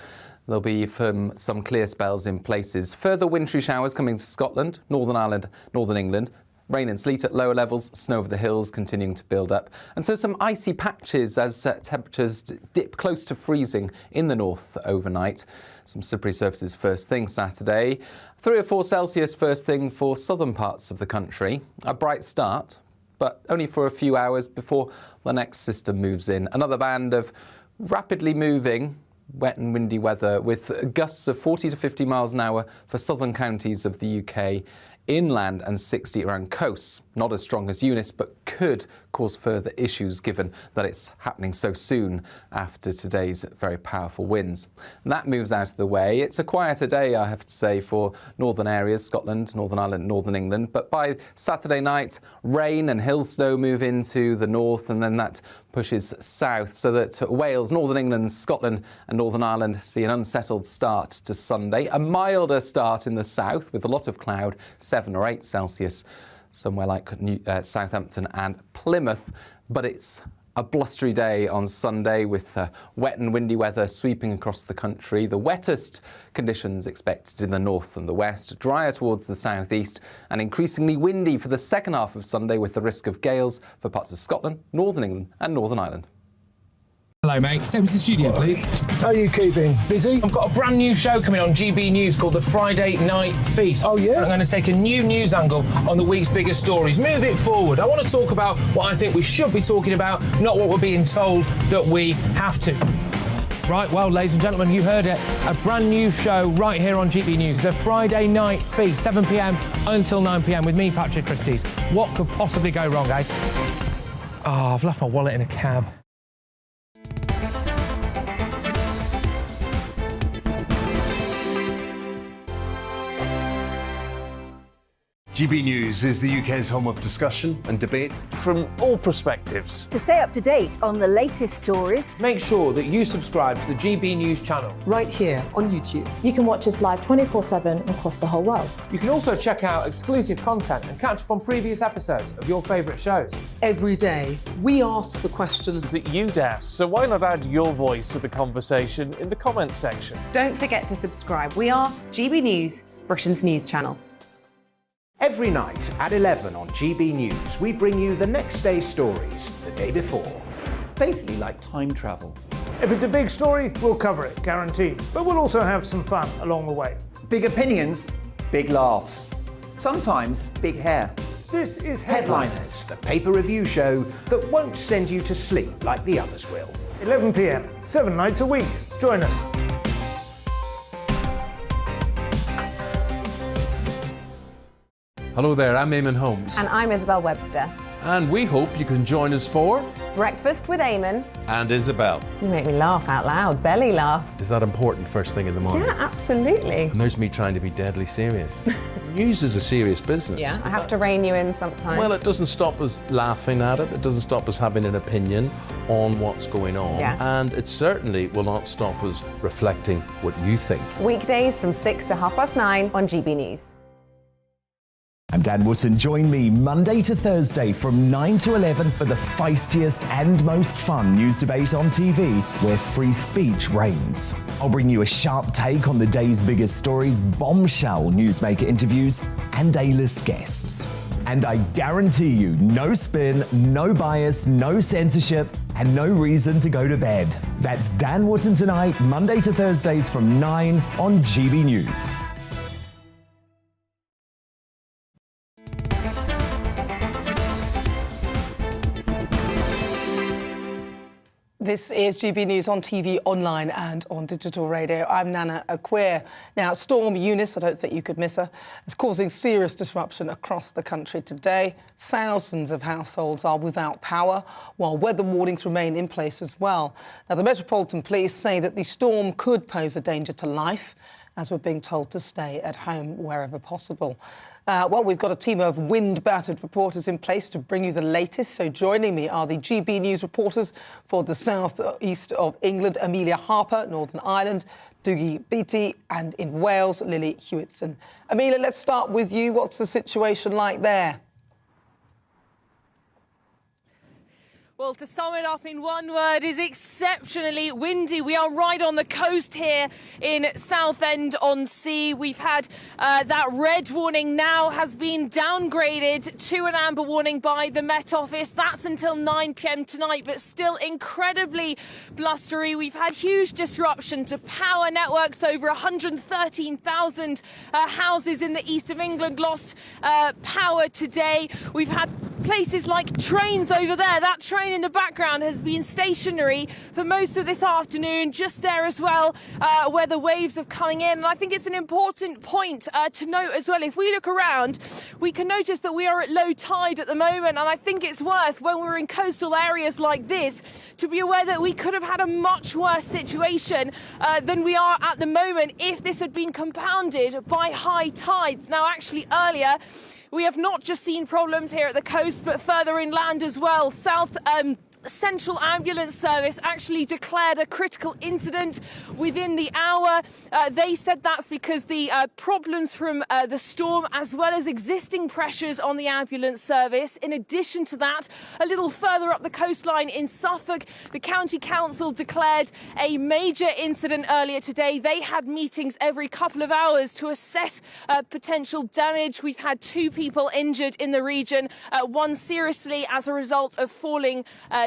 there'll be some clear spells in places. Further wintry showers coming to Scotland, Northern Ireland, Northern England. Rain and sleet at lower levels, snow over the hills continuing to build up. And so some icy patches as temperatures dip close to freezing in the north overnight. Some slippery surfaces first thing Saturday. 3 or 4 Celsius first thing for southern parts of the country. A bright start, but only for a few hours before the next system moves in. Another band of rapidly moving wet and windy weather with gusts of 40 to 50 miles an hour for southern counties of the UK. Inland and 60 around coasts. Not as strong as Eunice, but could cause further issues given that it's happening so soon after today's very powerful winds. And that moves out of the way. It's a quieter day, I have to say, for northern areas, Scotland, Northern Ireland, Northern England. But by Saturday night, rain and hill snow move into the north, and then that pushes south, so that Wales, Northern England, Scotland and Northern Ireland see an unsettled start to Sunday. A milder start in the south with a lot of cloud, 7 or 8 Celsius, somewhere like Southampton and Plymouth. But it's a blustery day on Sunday with wet and windy weather sweeping across the country. The wettest conditions expected in the north and the west, drier towards the southeast and increasingly windy for the second half of Sunday with the risk of gales for parts of Scotland, Northern England and Northern Ireland. Hello, mate. Step into the studio, please. How are you keeping? Busy? I've got a brand new show coming on GB News called The Friday Night Feast. Oh, yeah? I'm going to take a new news angle on the week's biggest stories. Move it forward. I want to talk about what I think we should be talking about, not what we're being told that we have to. Right, well, ladies and gentlemen, you heard it. A brand new show right here on GB News. The Friday Night Feast, 7 p.m. until 9 p.m. with me, Patrick Christie's. What could possibly go wrong, eh? Oh, I've left my wallet in a cab. GB News is the UK's home of discussion and debate From all perspectives. To stay up to date on the latest stories, Make sure that you subscribe to the GB News channel. Right here on YouTube. You can watch us live 24/7 across the whole world. You can also check out exclusive content and catch up on previous episodes of your favourite shows. Every day, we ask the questions that you'd ask, so why not add your voice to the conversation in the comments section? Don't forget to subscribe. We are GB News, Britain's news channel. Every night at 11 on GB News, we bring you the next day's stories the day before. It's basically like time travel. If it's a big story, we'll cover it, guaranteed. But we'll also have some fun along the way. Big opinions, big laughs. Sometimes big hair. This is Headliners, the paper review show that won't send you to sleep like the others will. 11 p.m, 7 nights a week. Join us. Hello there, I'm Eamon Holmes. And I'm Isabel Webster. And we hope you can join us for Breakfast with Eamon. And Isabel. You make me laugh out loud, belly laugh. Is that important first thing in the morning? Yeah, absolutely. And there's me trying to be deadly serious. News is a serious business. Yeah, I have to rein you in sometimes. Well, it doesn't stop us laughing at it. It doesn't stop us having an opinion on what's going on. Yeah. And it certainly will not stop us reflecting what you think. Weekdays from 6 to 9:30 on GB News. I'm Dan Wootton. Join me Monday to Thursday from 9 to 11 for the feistiest and most fun news debate on TV, where free speech reigns. I'll bring you a sharp take on the day's biggest stories, bombshell newsmaker interviews, and A-list guests. And I guarantee you, no spin, no bias, no censorship, and no reason to go to bed. That's Dan Wootton tonight, Monday to Thursdays from 9 on GB News. This is GB News on TV, online and on digital radio. I'm Nana Akua. Now, Storm Eunice, I don't think you could miss her, is causing serious disruption across the country today. Thousands of households are without power, while weather warnings remain in place as well. Now, the Metropolitan Police say that the storm could pose a danger to life, as we're being told to stay at home wherever possible. Well, we've got a team of wind-battered reporters in place to bring you the latest. So joining me are the GB News reporters for the south east of England, Amelia Harper, Northern Ireland, Dougie Beattie, and in Wales, Lily Hewitson. Amelia, let's start with you. What's the situation like there? Well, to sum it up in one word, is exceptionally windy. We are right on the coast here in Southend-on-Sea. We've had that red warning now has been downgraded to an amber warning by the Met Office. That's until 9 p.m. tonight, but still incredibly blustery. We've had huge disruption to power networks. Over 113,000 houses in the east of England lost power today. We've had places like trains over there. That train in the background has been stationary for most of this afternoon, just there as well, where the waves are coming in. And I think it's an important point to note as well. If we look around, we can notice that we are at low tide at the moment. And I think it's worth, when we're in coastal areas like this, to be aware that we could have had a much worse situation than we are at the moment if this had been compounded by high tides. Now, actually, earlier, we have not just seen problems here at the coast, but further inland as well. Central Ambulance Service actually declared a critical incident within the hour. They said that's because the problems from the storm, as well as existing pressures on the ambulance service. In addition to that, a little further up the coastline in Suffolk, the County Council declared a major incident earlier today. They had meetings every couple of hours to assess potential damage. We've had 2 people injured in the region, one seriously as a result of falling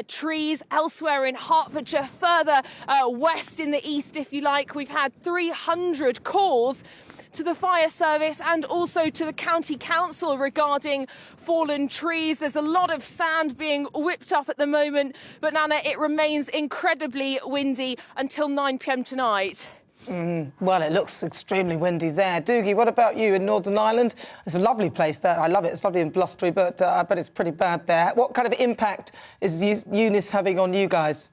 trees. Elsewhere in Hertfordshire, further west in the east, if you like, we've had 300 calls to the fire service and also to the county council regarding fallen trees. There's a lot of sand being whipped up at the moment, but Nana, it remains incredibly windy until 9 p.m. tonight. Well, it looks extremely windy there. Dougie, what about you in Northern Ireland? It's a lovely place there. I love it. It's lovely and blustery, but I bet it's pretty bad there. What kind of impact is Eunice having on you guys?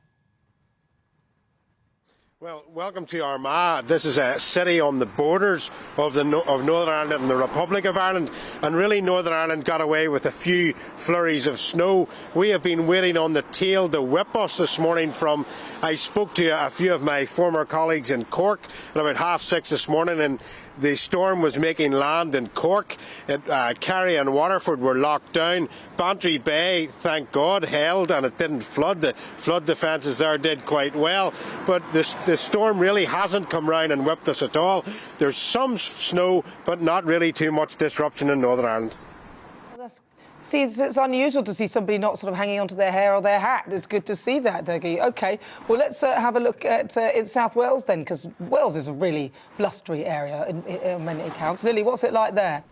Well, welcome to Armagh. This is a city on the borders of Northern Ireland and the Republic of Ireland, and really Northern Ireland got away with a few flurries of snow. We have been waiting on the tail to whip us this morning I spoke to a few of my former colleagues in Cork at about 6:30 this morning, and the storm was making land in Cork. Kerry and Waterford were locked down. Bantry Bay, thank God, held and it didn't flood. The flood defences there did quite well, but the storm really hasn't come round and whipped us at all. There's some snow, but not really too much disruption in Northern Ireland. See, it's unusual to see somebody not sort of hanging onto their hair or their hat. It's good to see that, Dougie. OK, well, let's have a look at in South Wales then, because Wales is a really blustery area in many accounts. Lily, what's it like there?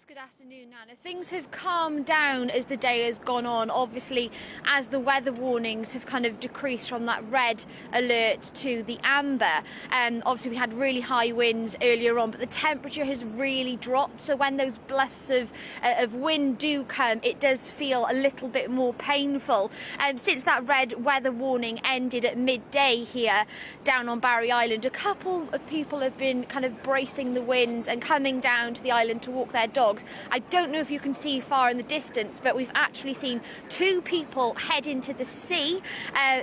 Good afternoon, Nana. Things have calmed down as the day has gone on, obviously, as the weather warnings have kind of decreased from that red alert to the amber. Obviously, we had really high winds earlier on, but the temperature has really dropped. So when those blasts of wind do come, it does feel a little bit more painful. Since that red weather warning ended at midday here down on Barry Island, a couple of people have been kind of bracing the winds and coming down to the island to walk their dogs. fact, I don't know if you can see far in the distance, but we've actually seen 2 people head into the sea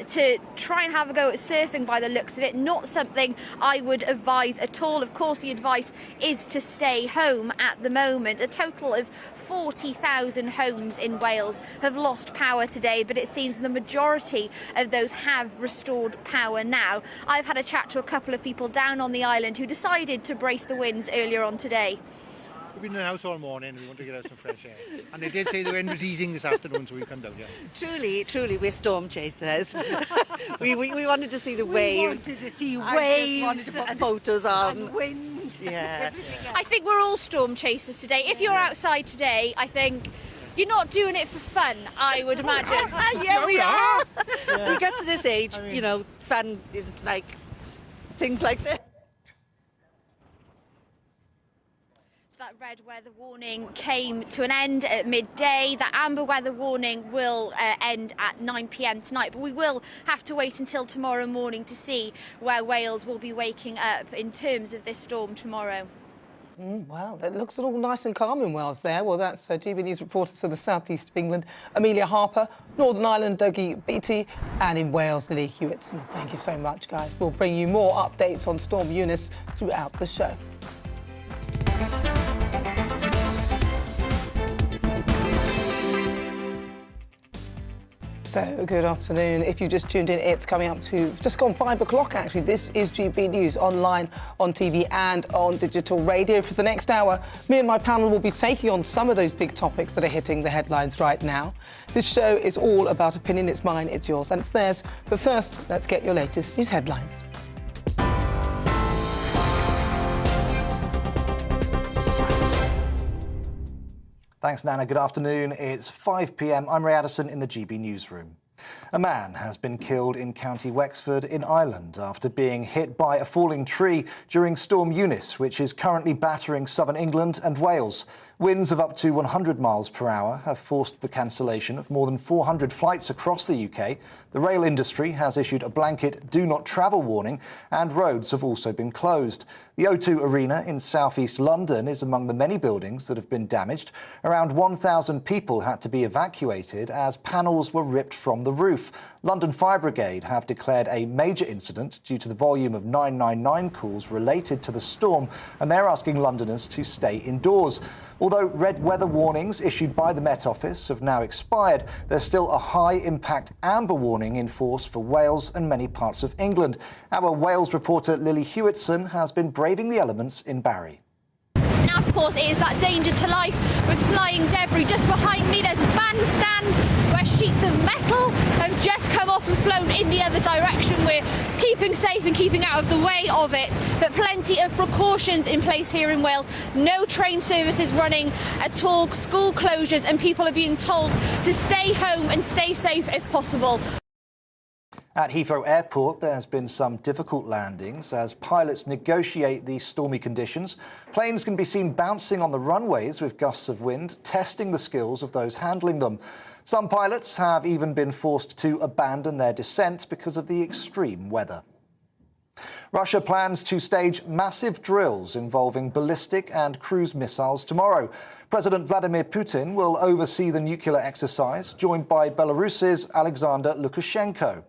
to try and have a go at surfing by the looks of it. Not something I would advise at all. Of course, the advice is to stay home at the moment. A total of 40,000 homes in Wales have lost power today, but it seems the majority of those have restored power now. I've had a chat to a couple of people down on the island who decided to brace the winds earlier on today. We've been in the house all morning. We want to get out some fresh air. And they did say the wind was easing this afternoon, so we've come down here. Truly, we're storm chasers. we wanted to see the waves. We wanted to see waves. I just wanted to put photos on. And wind. Yeah. I think we're all storm chasers today. If you're outside today, I think you're not doing it for fun, I would imagine. Yeah, we are. We get to this age, you know, fun is like things like this. That red weather warning came to an end at midday. That amber weather warning will end at 9 p.m. tonight, but we will have to wait until tomorrow morning to see where Wales will be waking up in terms of this storm tomorrow. Well, it looks all nice and calm in Wales there. Well, that's GB News reporters for the southeast of England, Amelia Harper, Northern Ireland, Dougie Beattie, and in Wales, Lily Hewitson. Thank you so much, guys. We'll bring you more updates on Storm Eunice throughout the show. So, good afternoon. If you just tuned in, it's coming up to just gone 5 o'clock, actually. This is GB News, online, on TV and on digital radio. For the next hour, me and my panel will be taking on some of those big topics that are hitting the headlines right now. This show is all about opinion. It's mine, it's yours, and it's theirs. But first, let's get your latest news headlines. Thanks, Nana. Good afternoon. It's 5 p.m. I'm Ray Addison in the GB newsroom. A man has been killed in County Wexford in Ireland after being hit by a falling tree during Storm Eunice, which is currently battering southern England and Wales. Winds of up to 100 miles per hour have forced the cancellation of more than 400 flights across the UK. The rail industry has issued a blanket do not travel warning, and roads have also been closed. The O2 Arena in southeast London is among the many buildings that have been damaged. Around 1,000 people had to be evacuated as panels were ripped from the roof. London Fire Brigade have declared a major incident due to the volume of 999 calls related to the storm, and they're asking Londoners to stay indoors. Although red weather warnings issued by the Met Office have now expired, there's still a high-impact amber warning in force for Wales and many parts of England. Our Wales reporter Lily Hewitson has been braving the elements in Barry. Now, of course, it is that danger to life with flying debris. Just behind me, there's a bandstand where sheets of metal have just come off and flown in the other direction. We're keeping safe and keeping out of the way of it, but plenty of precautions in place here in Wales. No train services running at all, school closures, and people are being told to stay home and stay safe if possible. At Heathrow Airport, there has been some difficult landings as pilots negotiate these stormy conditions. Planes can be seen bouncing on the runways with gusts of wind, testing the skills of those handling them. Some pilots have even been forced to abandon their descent because of the extreme weather. Russia plans to stage massive drills involving ballistic and cruise missiles tomorrow. President Vladimir Putin will oversee the nuclear exercise, joined by Belarus's Alexander Lukashenko.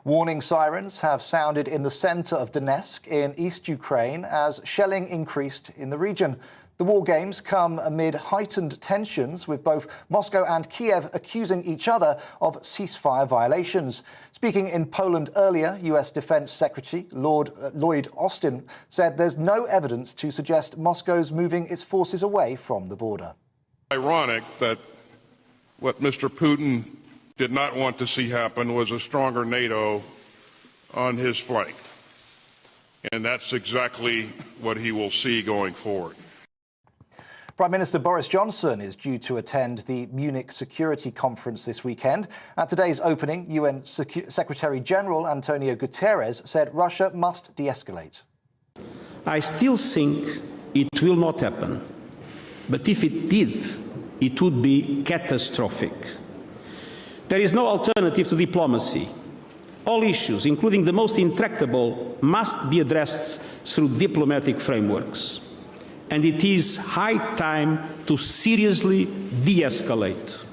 Warning sirens have sounded in the centre of Donetsk in East Ukraine as shelling increased in the region. The war games come amid heightened tensions, with both Moscow and Kiev accusing each other of ceasefire violations. Speaking in Poland earlier, US Defense Secretary Lloyd Austin said there's no evidence to suggest Moscow's moving its forces away from the border. Ironic that what Mr. Putin did not want to see happen was a stronger NATO on his flank. And that's exactly what he will see going forward. Prime Minister Boris Johnson is due to attend the Munich Security Conference this weekend. At today's opening, UN Secretary-General Antonio Guterres said Russia must de-escalate. I still think it will not happen. But if it did, it would be catastrophic. There is no alternative to diplomacy. all issues, including the most intractable, must be addressed through diplomatic frameworks. And it is high time to seriously de-escalate.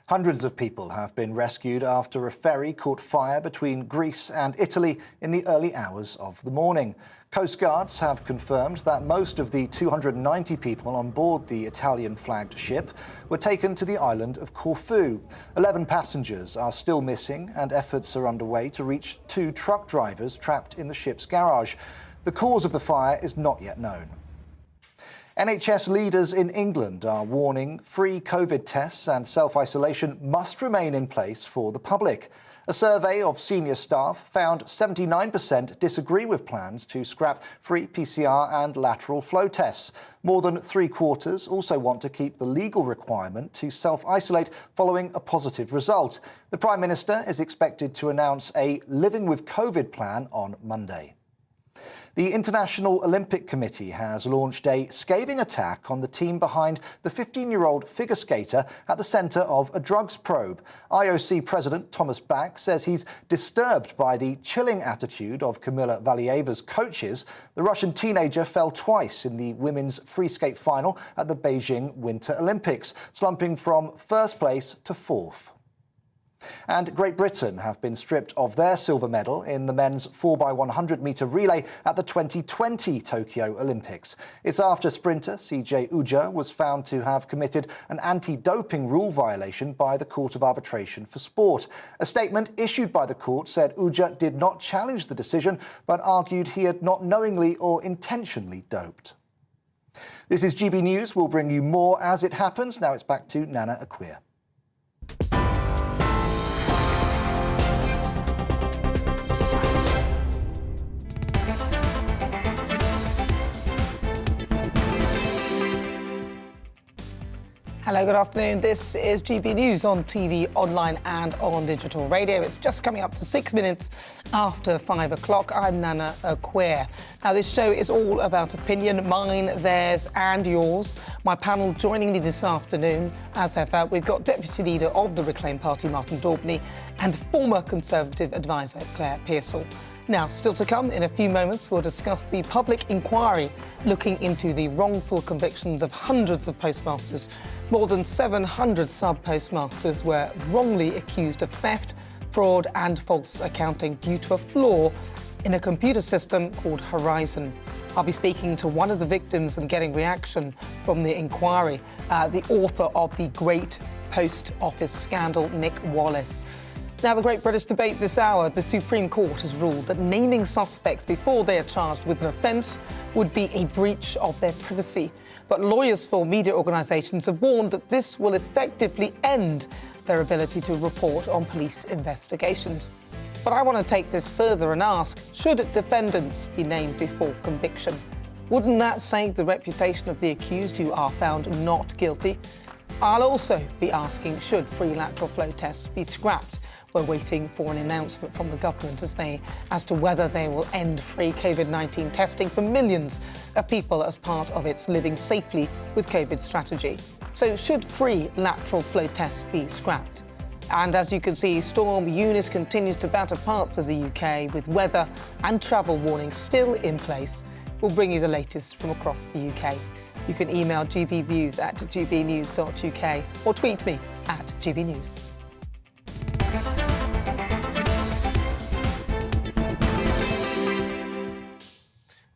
Hundreds of people have been rescued after a ferry caught fire between Greece and Italy in the early hours of the morning. Coast Guards have confirmed that most of the 290 people on board the Italian-flagged ship were taken to the island of Corfu. 11 passengers are still missing, and efforts are underway to reach 2 truck drivers trapped in the ship's garage. The cause of the fire is not yet known. NHS leaders in England are warning free COVID tests and self-isolation must remain in place for the public. A survey of senior staff found 79% disagree with plans to scrap free PCR and lateral flow tests. More than 3/4 also want to keep the legal requirement to self-isolate following a positive result. The Prime Minister is expected to announce a Living with COVID plan on Monday. The International Olympic Committee has launched a scathing attack on the team behind the 15-year-old figure skater at the centre of a drugs probe. IOC President Thomas Bach says he's disturbed by the chilling attitude of Kamila Valieva's coaches. The Russian teenager fell twice in the women's free skate final at the Beijing Winter Olympics, slumping from first place to 4th. And Great Britain have been stripped of their silver medal in the men's 4x100 metre relay at the 2020 Tokyo Olympics. It's after sprinter CJ Uja was found to have committed an anti-doping rule violation by the Court of Arbitration for Sport. A statement issued by the court said Uja did not challenge the decision, but argued he had not knowingly or intentionally doped. This is GB News. We'll bring you more as it happens. Now it's back to Nana Akua. Hello, good afternoon. This is GB News on TV, online and on digital radio. It's just coming up to 6 minutes after 5 o'clock. I'm Nana Akua. Now, this show is all about opinion, mine, theirs and yours. My panel joining me this afternoon, as ever, we've got Deputy Leader of the Reclaim Party, Martin Daubney, and former Conservative advisor, Claire Pearsall. Now, still to come, in a few moments, we'll discuss the public inquiry looking into the wrongful convictions of hundreds of postmasters. More than 700 sub-postmasters were wrongly accused of theft, fraud and false accounting due to a flaw in a computer system called Horizon. I'll be speaking to one of the victims and getting reaction from the inquiry, the author of the Great Post Office Scandal, Nick Wallace. Now, the great British debate this hour, the Supreme Court has ruled that naming suspects before they are charged with an offence would be a breach of their privacy. But lawyers for media organisations have warned that this will effectively end their ability to report on police investigations. But I want to take this further and ask, should defendants be named before conviction? Wouldn't that save the reputation of the accused who are found not guilty? I'll also be asking, should free lateral flow tests be scrapped? We're waiting for an announcement from the government as to whether they will end free COVID-19 testing for millions of people as part of its Living Safely with COVID strategy. So should free lateral flow tests be scrapped? And as you can see, Storm Eunice continues to batter parts of the UK with weather and travel warnings still in place. We'll bring you the latest from across the UK. You can email gbviews@gbnews.uk or tweet me at gbnews.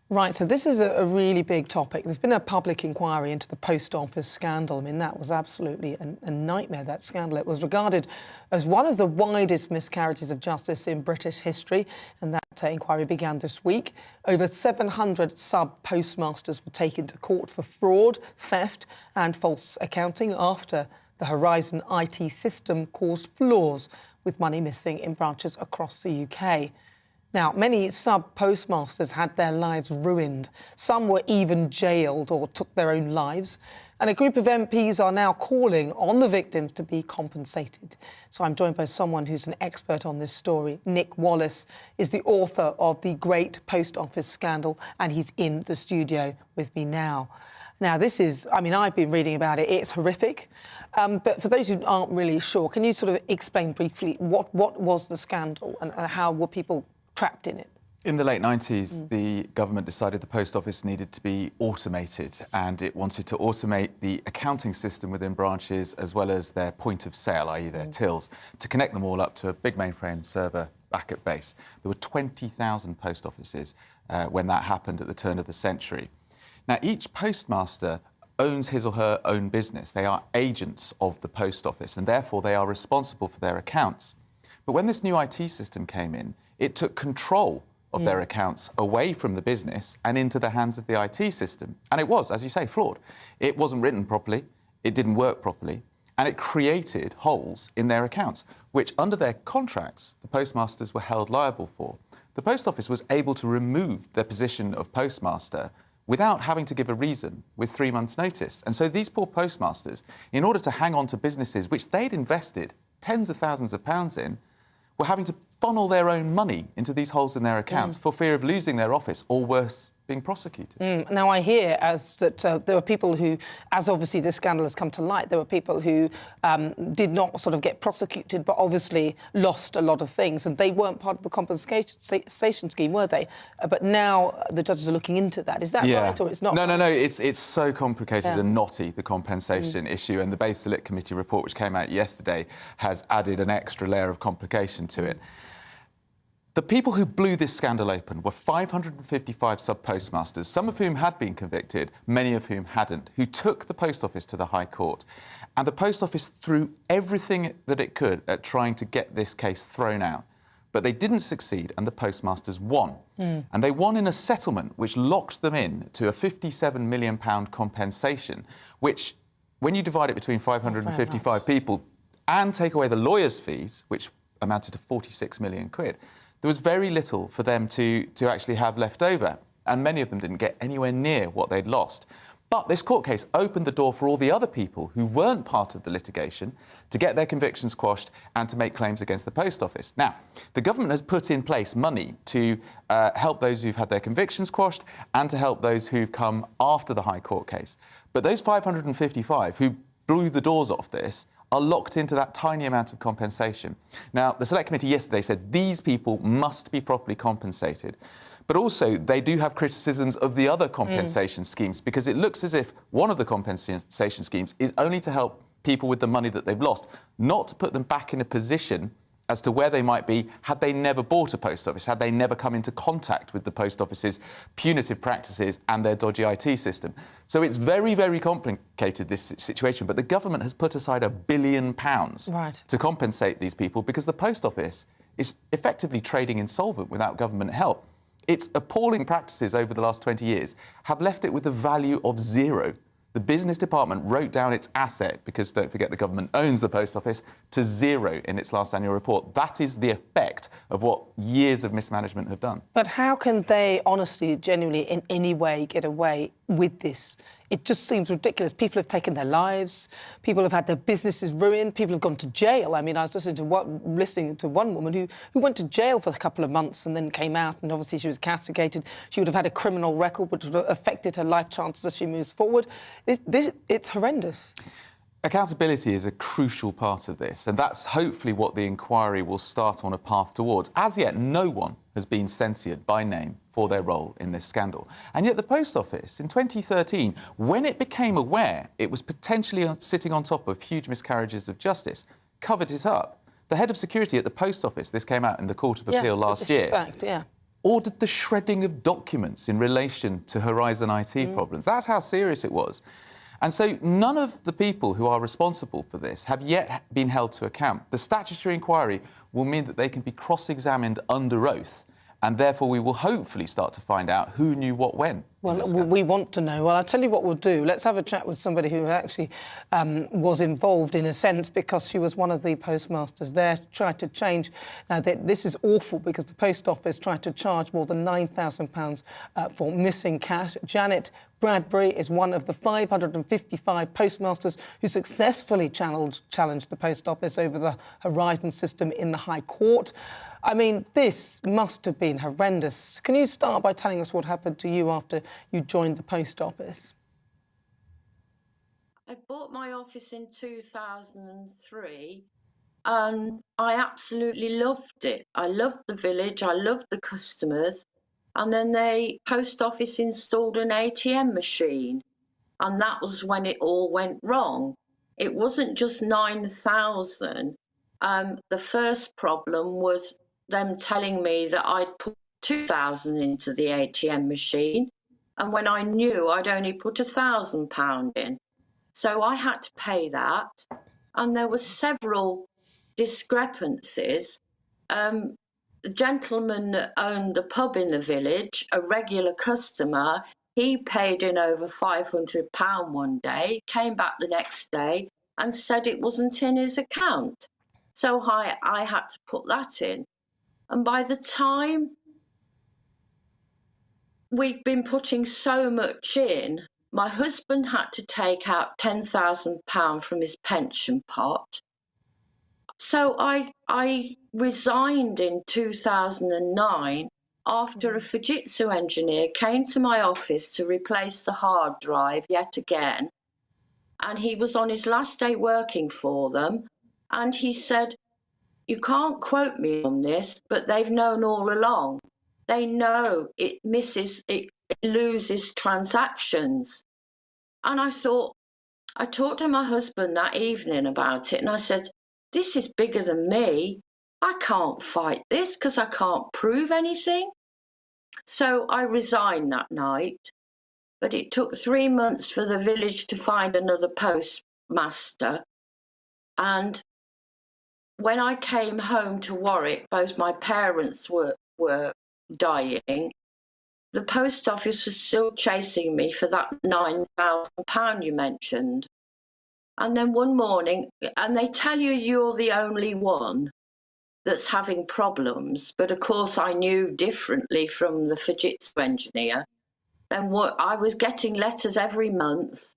Right, so this is a really big topic. There's been a public inquiry into the Post Office scandal. I mean, that was absolutely a nightmare, that scandal. It was regarded as one of the widest miscarriages of justice in British history, and that inquiry began this week. Over 700 sub-postmasters were taken to court for fraud, theft and false accounting after the Horizon IT system caused flaws with money missing in branches across the UK. Now, many sub-postmasters had their lives ruined. Some were even jailed or took their own lives. And a group of MPs are now calling on the victims to be compensated. So I'm joined by someone who's an expert on this story. Nick Wallace is the author of The Great Post Office Scandal, and he's in the studio with me now. Now, this is, I mean, I've been reading about it. It's horrific. But for those who aren't really sure, can you sort of explain briefly what was the scandal and how were people trapped in it? In the late 90s, the government decided the post office needed to be automated, and it wanted to automate the accounting system within branches as well as their point of sale, i.e. their tills, to connect them all up to a big mainframe server back at base. There were 20,000 post offices when that happened at the turn of the century. Now, each postmaster owns his or her own business. They are agents of the post office, and therefore they are responsible for their accounts. But when this new IT system came in, it took control of their accounts away from the business and into the hands of the IT system. And it was, as you say, flawed. It wasn't written properly, it didn't work properly, and it created holes in their accounts, which under their contracts, the postmasters were held liable for. The post office was able to remove their position of postmaster without having to give a reason with 3 months' notice. And so these poor postmasters, in order to hang on to businesses which they'd invested tens of thousands of pounds in, were having to funnel their own money into these holes in their accounts for fear of losing their office, or worse, being prosecuted. Now, I hear that there were people who, as obviously this scandal has come to light, there were people who did not sort of get prosecuted, but obviously lost a lot of things, and they weren't part of the compensation scheme, were they? But now the judges are looking into that. Is that right, or it's not? No. It's so complicated and knotty, the compensation issue, and the Base Select Committee report, which came out yesterday, has added an extra layer of complication to it. The people who blew this scandal open were 555 sub-postmasters, some of whom had been convicted, many of whom hadn't, who took the Post Office to the High Court. And the Post Office threw everything that it could at trying to get this case thrown out. But they didn't succeed, and the postmasters won. And they won in a settlement which locked them in to a £57 million compensation, which, when you divide it between 555 people and take away the lawyers' fees, which amounted to 46 million quid, there was very little for them to actually have left over, and many of them didn't get anywhere near what they'd lost. But this court case opened the door for all the other people who weren't part of the litigation to get their convictions quashed and to make claims against the Post Office. Now, the government has put in place money to help those who've had their convictions quashed and to help those who've come after the High Court case. But those 555 who blew the doors off this are locked into that tiny amount of compensation. Now, the Select Committee yesterday said these people must be properly compensated. But also, they do have criticisms of the other compensation schemes, because it looks as if one of the compensation schemes is only to help people with the money that they've lost, not to put them back in a position as to where they might be had they never bought a post office, had they never come into contact with the Post Office's punitive practices and their dodgy IT system. So it's very, very complicated, this situation, but the government has put aside £1 billion to compensate these people because the Post Office is effectively trading insolvent without government help. Its appalling practices over the last 20 years have left it with a value of zero. The business department wrote down its asset, because don't forget the government owns the Post Office, to zero in its last annual report. That is the effect of what years of mismanagement have done. But how can they honestly, genuinely, in any way get away with this? It just seems ridiculous. People have taken their lives. People have had their businesses ruined. People have gone to jail. I mean, I was listening to one woman who went to jail for a couple of months and then came out, and obviously she was castigated. She would have had a criminal record, which would have affected her life chances as she moves forward. It's horrendous. Accountability is a crucial part of this, and that's hopefully what the inquiry will start on a path towards. As yet, no one has been censured by name for their role in this scandal. And yet the Post Office, in 2013, when it became aware it was potentially sitting on top of huge miscarriages of justice, covered it up. The head of security at the Post Office, this came out in the Court of Appeal last year, ordered the shredding of documents in relation to Horizon IT problems. That's how serious it was. And so none of the people who are responsible for this have yet been held to account. The statutory inquiry will mean that they can be cross-examined under oath, and therefore we will hopefully start to find out who knew what when. Well, we want to know. Well, I'll tell you what we'll do. Let's have a chat with somebody who actually was involved, in a sense, because she was one of the postmasters there, tried to change. Now, this is awful, because the Post Office tried to charge more than £9,000 for missing cash. Janet Bradbury is one of the 555 postmasters who successfully challenged the Post Office over the Horizon system in the High Court. I mean, this must have been horrendous. Can you start by telling us what happened to you after you joined the Post Office? I bought my office in 2003 and I absolutely loved it. I loved the village, I loved the customers. And then the post office installed an ATM machine. And that was when it all went wrong. It wasn't just 9,000. The first problem was them telling me that I'd put 2,000 into the ATM machine. And when I knew I'd only put £1,000 in. So I had to pay that. And there were several discrepancies. The gentleman that owned the pub in the village, a regular customer, he paid in over £500 one day, came back the next day and said it wasn't in his account. So I had to put that in. And by the time we'd been putting so much in, my husband had to take out £10,000 from his pension pot. So I resigned in 2009 after a Fujitsu engineer came to my office to replace the hard drive yet again. And he was on his last day working for them. And he said, "You can't quote me on this, but they've known all along. They know it loses transactions." And I talked to my husband that evening about it and I said, "This is bigger than me. I can't fight this because I can't prove anything." So I resigned that night, but it took 3 months for the village to find another postmaster. And when I came home to Warwick, both my parents were dying. The post office was still chasing me for that £9,000 you mentioned. And then one morning, and they tell you you're the only one that's having problems, but of course I knew differently from the Fujitsu engineer. And I was getting letters every month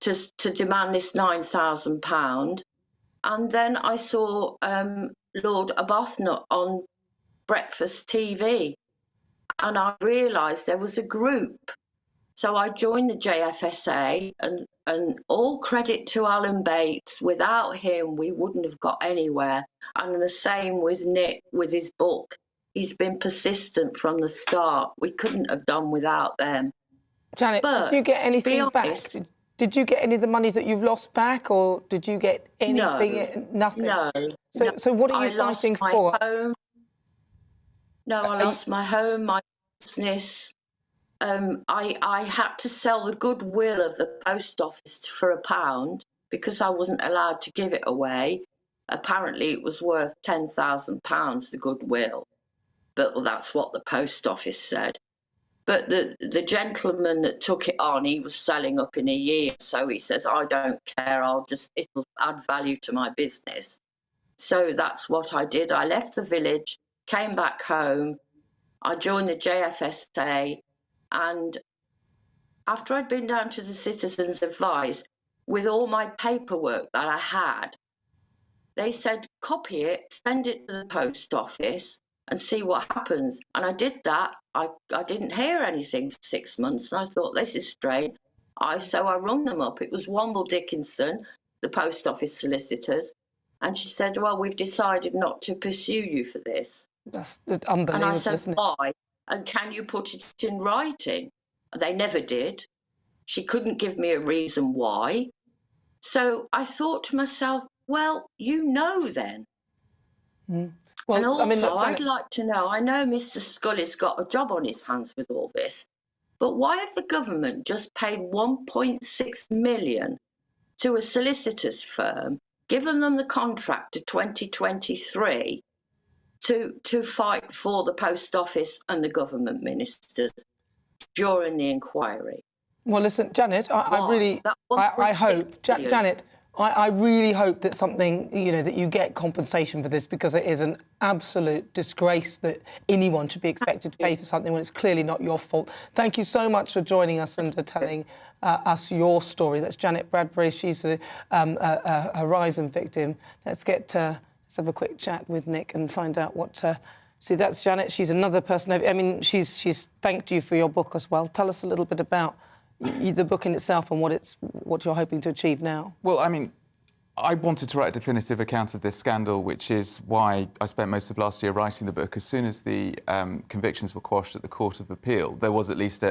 to demand this £9,000. And then I saw Lord Arbuthnot on breakfast TV, and I realised there was a group. So I joined the JFSA, and all credit to Alan Bates. Without him, we wouldn't have got anywhere. And the same with Nick with his book. He's been persistent from the start. We couldn't have done without them. Janet, but, did you get anything back? Did you get any of the money that you've lost back, or did you get anything? Nothing. No. So what are you fighting for? I lost my home, my business. I had to sell the goodwill of the post office for £1 because I wasn't allowed to give it away. Apparently it was worth £10,000, the goodwill. But that's what the post office said. But the gentleman that took it on, he was selling up in a year. So he says, "I don't care, it'll add value to my business." So that's what I did. I left the village, came back home. I joined the JFSA. And after I'd been down to the Citizens' Advice with all my paperwork that I had, they said, "Copy it, send it to the post office and see what happens." And I did that. I didn't hear anything for 6 months. And I thought, this is strange. So I rung them up. It was Womble Dickinson, the post office solicitors. And she said, "Well, we've decided not to pursue you for this." That's unbelievable, and I said, isn't it? "Why? And can you put it in writing?" They never did. She couldn't give me a reason why. So I thought to myself, well, you know then. Well, and also, I mean, look, I'd like to know, I know Mr. Scully's got a job on his hands with all this, but why have the government just paid £1.6 million to a solicitor's firm, given them the contract to 2023 to fight for the post office and the government ministers during the inquiry? Well, listen, Janet, I really hope, Janet, I really hope that something, that you get compensation for this, because it is an absolute disgrace that anyone should be expected to pay for something when it's clearly not your fault. Thank you so much for joining us and for telling us your story. That's Janet Bradbury. She's a Horizon victim. Let's have a quick chat with Nick and find out what... See, that's Janet. She's another person. I mean, she's thanked you for your book as well. Tell us a little bit about the book in itself and what you're hoping to achieve now? Well, I mean, I wanted to write a definitive account of this scandal, which is why I spent most of last year writing the book. As soon as the convictions were quashed at the Court of Appeal, there was at least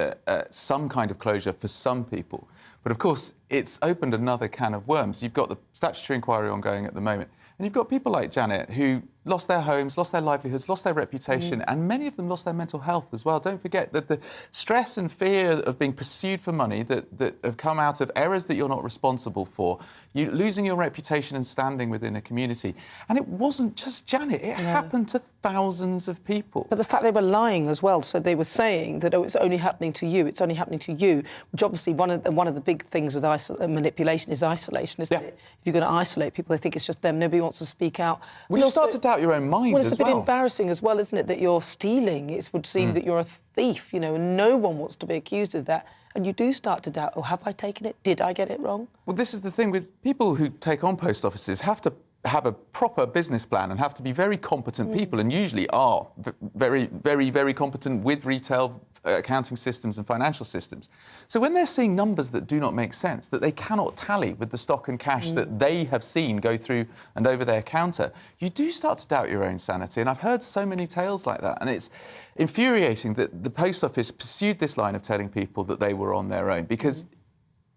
some kind of closure for some people. But of course, it's opened another can of worms. You've got the statutory inquiry ongoing at the moment, and you've got people like Janet who lost their homes, lost their livelihoods, lost their reputation, and many of them lost their mental health as well. Don't forget that the stress and fear of being pursued for money that have come out of errors that you're not responsible for, you losing your reputation and standing within a community. And it wasn't just Janet, it happened to thousands of people. But the fact they were lying as well, so they were saying that, oh, it's only happening to you, it's only happening to you, which obviously one of the big things with manipulation is isolation, isn't it? If you're going to isolate people, they think it's just them, nobody wants to speak out. Well, you start to doubt your own mind as well. Well, it's a bit embarrassing as well, isn't it, that you're stealing. It would seem that you're a thief, you know, and no one wants to be accused of that. And you do start to doubt, oh, have I taken it? Did I get it wrong? Well, this is the thing with people who take on post offices have to have a proper business plan and have to be very competent people, and usually are very, very, very competent with retail accounting systems and financial systems. So when they're seeing numbers that do not make sense, that they cannot tally with the stock and cash that they have seen go through and over their counter, you do start to doubt your own sanity. And I've heard so many tales like that, and it's infuriating that the post office pursued this line of telling people that they were on their own, because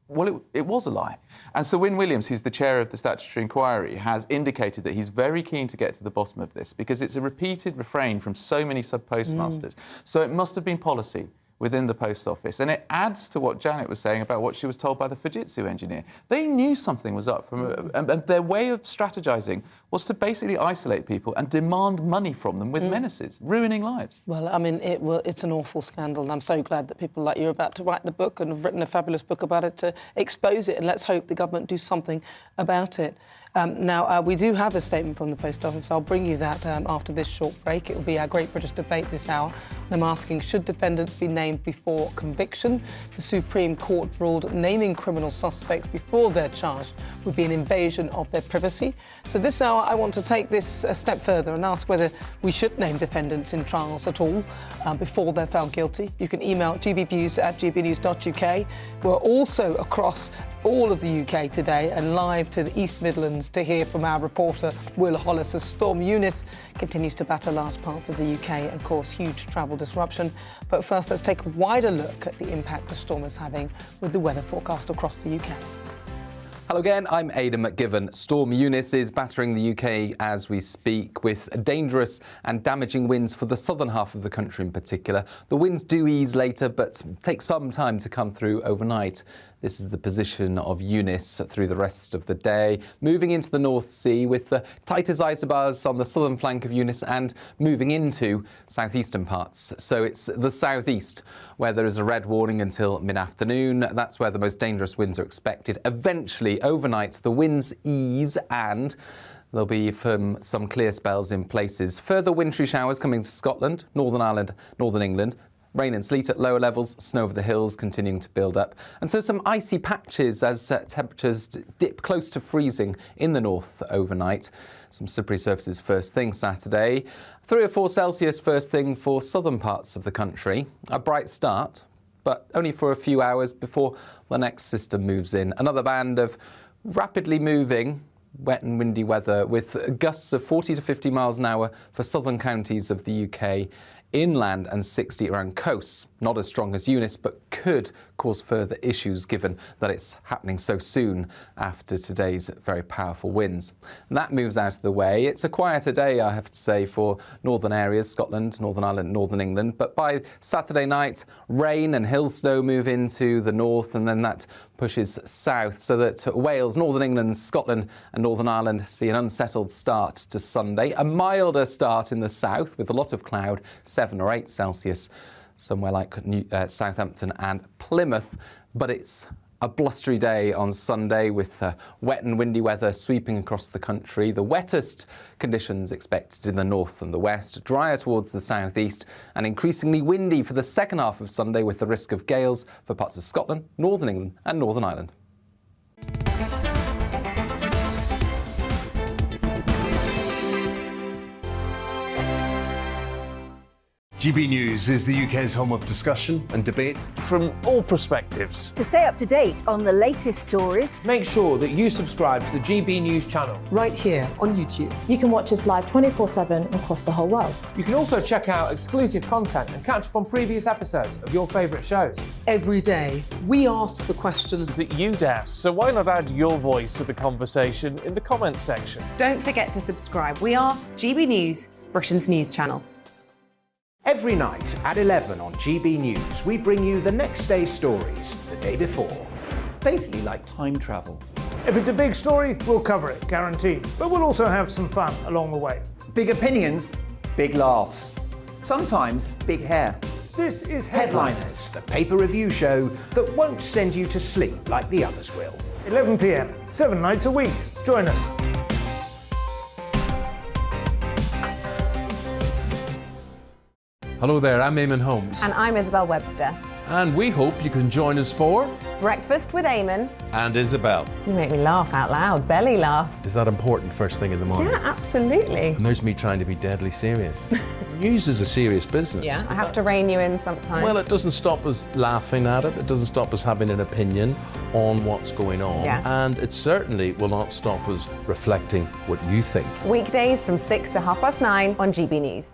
well, it was a lie. And Sir Wyn Williams, who's the chair of the statutory inquiry, has indicated that he's very keen to get to the bottom of this, because it's a repeated refrain from so many sub-postmasters. So it must have been policy within the post office. And it adds to what Janet was saying about what she was told by the Fujitsu engineer. They knew something was up, and their way of strategising was to basically isolate people and demand money from them with menaces, ruining lives. Well, I mean, it's an awful scandal, and I'm so glad that people like you are about to write the book and have written a fabulous book about it to expose it, and let's hope the government do something about it. Now, we do have a statement from the Post Office. I'll bring you that after this short break. It will be our Great British Debate this hour. And I'm asking, should defendants be named before conviction? The Supreme Court ruled naming criminal suspects before they're charged would be an invasion of their privacy. So this hour, I want to take this a step further and ask whether we should name defendants in trials at all before they're found guilty. You can email gbviews@gbnews.uk. We're also across all of the UK today and live to the East Midlands to hear from our reporter Will Hollis as Storm Eunice continues to batter large parts of the UK and cause huge travel disruption. But first, let's take a wider look at the impact the storm is having with the weather forecast across the UK. Hello again, I'm Aidan McGivern. Storm Eunice is battering the UK as we speak, with dangerous and damaging winds for the southern half of the country in particular. The winds do ease later, but take some time to come through overnight. This is the position of Eunice through the rest of the day, moving into the North Sea with the tightest isobars on the southern flank of Eunice and moving into southeastern parts. So it's the southeast where there is a red warning until mid-afternoon. That's where the most dangerous winds are expected. Eventually, overnight, the winds ease and there'll be some clear spells in places. Further wintry showers coming to Scotland, Northern Ireland, Northern England. Rain and sleet at lower levels, snow over the hills continuing to build up. And so some icy patches as temperatures dip close to freezing in the north overnight. Some slippery surfaces first thing Saturday. 3 or 4 Celsius first thing for southern parts of the country. A bright start, but only for a few hours before the next system moves in. Another band of rapidly moving wet and windy weather with gusts of 40 to 50 miles an hour for southern counties of the UK. Inland and 60 around coasts. Not as strong as Eunice, but could cause further issues given that it's happening so soon after today's very powerful winds. And that moves out of the way. It's a quieter day, I have to say, for northern areas, Scotland, Northern Ireland, Northern England. But by Saturday night, rain and hill snow move into the north, and then that pushes south, so that Wales, Northern England, Scotland and Northern Ireland see an unsettled start to Sunday. A milder start in the south with a lot of cloud, 7 or 8 Celsius, somewhere like Southampton and Plymouth. But it's a blustery day on Sunday with wet and windy weather sweeping across the country. The wettest conditions expected in the north and the west, drier towards the southeast and increasingly windy for the second half of Sunday with the risk of gales for parts of Scotland, Northern England and Northern Ireland. GB News is the UK's home of discussion and debate. From all perspectives. To stay up to date on the latest stories, Make sure that you subscribe to the GB News channel. Right here on YouTube. You can watch us live 24/7 across the whole world. You can also check out exclusive content and catch up on previous episodes of your favourite shows. Every day, we ask the questions that you'd ask, so why not add your voice to the conversation in the comments section? Don't forget to subscribe. We are GB News, Britain's news channel. Every night at 11 on GB News, we bring you the next day's stories the day before. Basically like time travel. If it's a big story, we'll cover it, guaranteed. But we'll also have some fun along the way. Big opinions, big laughs. Sometimes big hair. This is Headliners, the paper review show that won't send you to sleep like the others will. 11 p.m, 7 nights a week. Join us. Hello there, I'm Eamon Holmes. And I'm Isabel Webster. And we hope you can join us for Breakfast with Eamon. And Isabel. You make me laugh out loud, belly laugh. Is that important first thing in the morning? Yeah, absolutely. And there's me trying to be deadly serious. News is a serious business. Yeah, I have to rein you in sometimes. Well, it doesn't stop us laughing at it. It doesn't stop us having an opinion on what's going on. Yeah. And it certainly will not stop us reflecting what you think. Weekdays from 6 to 9:30 on GB News.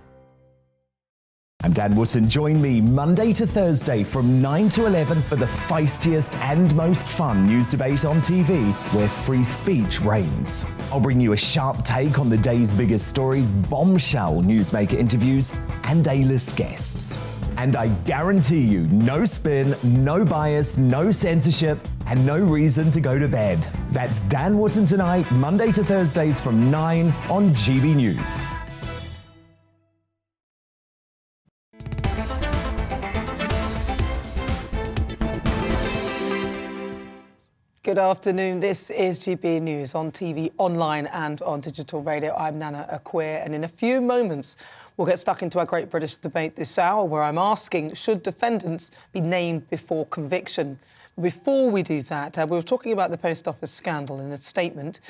I'm Dan Wootton. Join me Monday to Thursday from 9 to 11 for the feistiest and most fun news debate on TV, where free speech reigns. I'll bring you a sharp take on the day's biggest stories, bombshell newsmaker interviews, and A-list guests. And I guarantee you, no spin, no bias, no censorship, and no reason to go to bed. That's Dan Wootton tonight, Monday to Thursdays from 9 on GB News. Good afternoon. This is GB News on TV, online and on digital radio. I'm Nana Akua, and in a few moments we'll get stuck into our Great British Debate this hour, where I'm asking, should defendants be named before conviction? Before we do that, we were talking about the Post Office scandal. In a statement,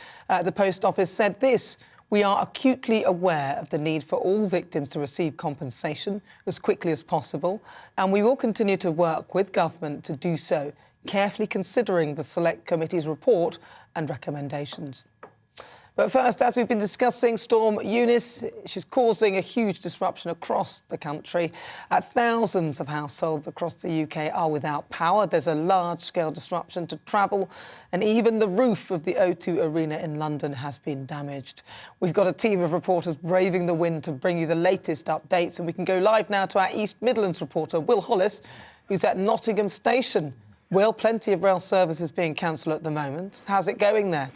the Post Office said this: "We are acutely aware of the need for all victims to receive compensation as quickly as possible, and we will continue to work with government to do so, carefully considering the Select Committee's report and recommendations." But first, as we've been discussing, Storm Eunice, she's causing a huge disruption across the country. Thousands of households across the UK are without power. There's a large-scale disruption to travel, and even the roof of the O2 Arena in London has been damaged. We've got a team of reporters braving the wind to bring you the latest updates, and we can go live now to our East Midlands reporter, Will Hollis, who's at Nottingham Station. Will, plenty of rail services being cancelled at the moment. How's it going there?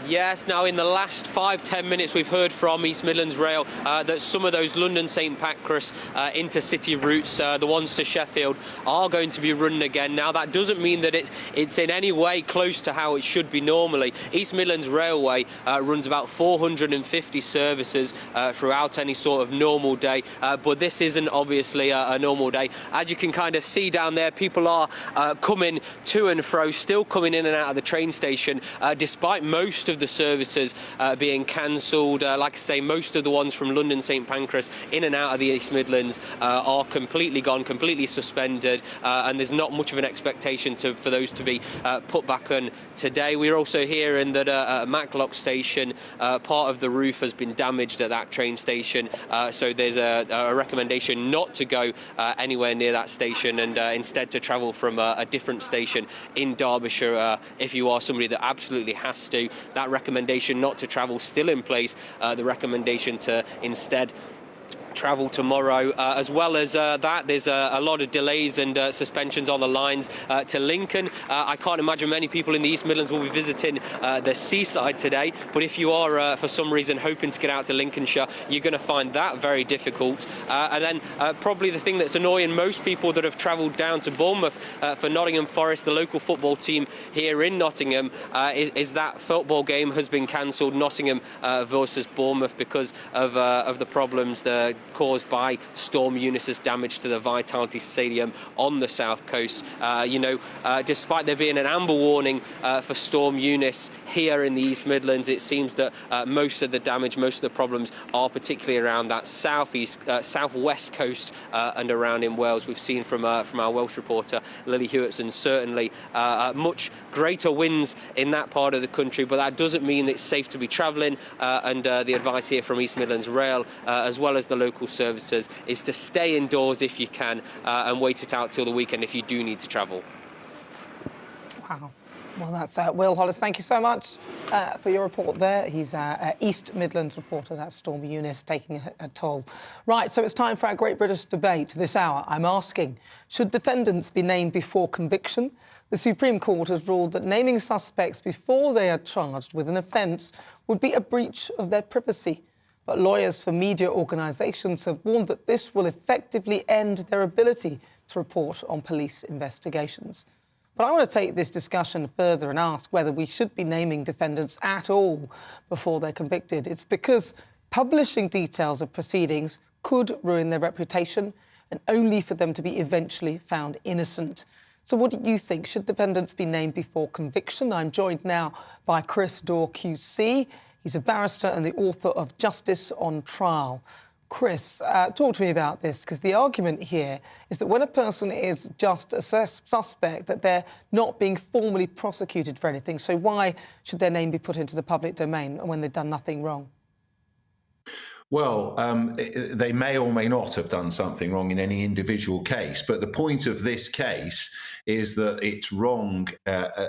Yes, now in the last 5-10 minutes we've heard from East Midlands Rail that some of those London St Pancras intercity routes, the ones to Sheffield, are going to be running again. Now that doesn't mean that it's in any way close to how it should be normally. East Midlands Railway runs about 450 services throughout any sort of normal day, but this isn't obviously a normal day. As you can kind of see down there, people are coming to and fro, still coming in and out of the train station, despite most of the services being cancelled. Like I say, most of the ones from London St Pancras in and out of the East Midlands are completely gone, completely suspended, and there's not much of an expectation for those to be put back on today. We're also hearing that at Matlock Station, part of the roof has been damaged at that train station, so there's a recommendation not to go anywhere near that station, and instead to travel from a different station in Derbyshire if you are somebody that absolutely has to. That recommendation not to travel still in place. The recommendation to instead travel tomorrow. As well as that, there's a lot of delays and suspensions on the lines to Lincoln. I can't imagine many people in the East Midlands will be visiting the seaside today, but if you are for some reason hoping to get out to Lincolnshire, you're going to find that very difficult. And then probably the thing that's annoying most people that have travelled down to Bournemouth for Nottingham Forest, the local football team here in Nottingham, is that football game has been cancelled, Nottingham versus Bournemouth, because of the problems caused by Storm Eunice's damage to the Vitality Stadium on the south coast. Despite there being an amber warning for Storm Eunice here in the East Midlands, it seems that most of the damage, most of the problems are particularly around that southwest coast and around in Wales. We've seen from our Welsh reporter Lily Hewitson certainly much greater winds in that part of the country, but that doesn't mean it's safe to be travelling, and the advice here from East Midlands Rail as well as the local services is to stay indoors if you can and wait it out till the weekend if you do need to travel. Wow. Well, that's Will Hollis. Thank you so much for your report there. He's our East Midlands reporter. That's Storm Eunice taking a toll. Right, so it's time for our Great British Debate. This hour, I'm asking, should defendants be named before conviction? The Supreme Court has ruled that naming suspects before they are charged with an offence would be a breach of their privacy. But lawyers for media organisations have warned that this will effectively end their ability to report on police investigations. But I want to take this discussion further and ask whether we should be naming defendants at all before they're convicted. It's because publishing details of proceedings could ruin their reputation, and only for them to be eventually found innocent. So what do you think? Should defendants be named before conviction? I'm joined now by Chris Daw QC. He's a barrister and the author of Justice on Trial. Chris, talk to me about this, because the argument here is that when a person is just a suspect, that they're not being formally prosecuted for anything. So why should their name be put into the public domain when they've done nothing wrong? Well, they may or may not have done something wrong in any individual case, but the point of this case is that it's wrong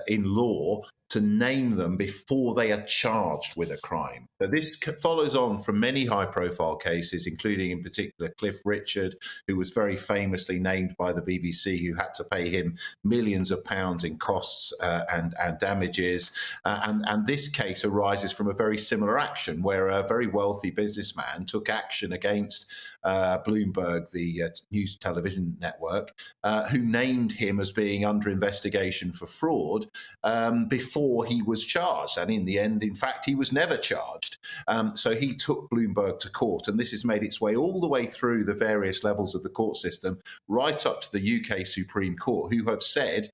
in law to name them before they are charged with a crime. So this follows on from many high-profile cases, including in particular Cliff Richard, who was very famously named by the BBC, who had to pay him millions of pounds in costs and damages. And this case arises from a very similar action, where a very wealthy businessman took action against Bloomberg, the news television network, who named him as being under investigation for fraud before he was charged. And in the end, in fact, he was never charged. So he took Bloomberg to court, and this has made its way all the way through the various levels of the court system, right up to the UK Supreme Court, who have said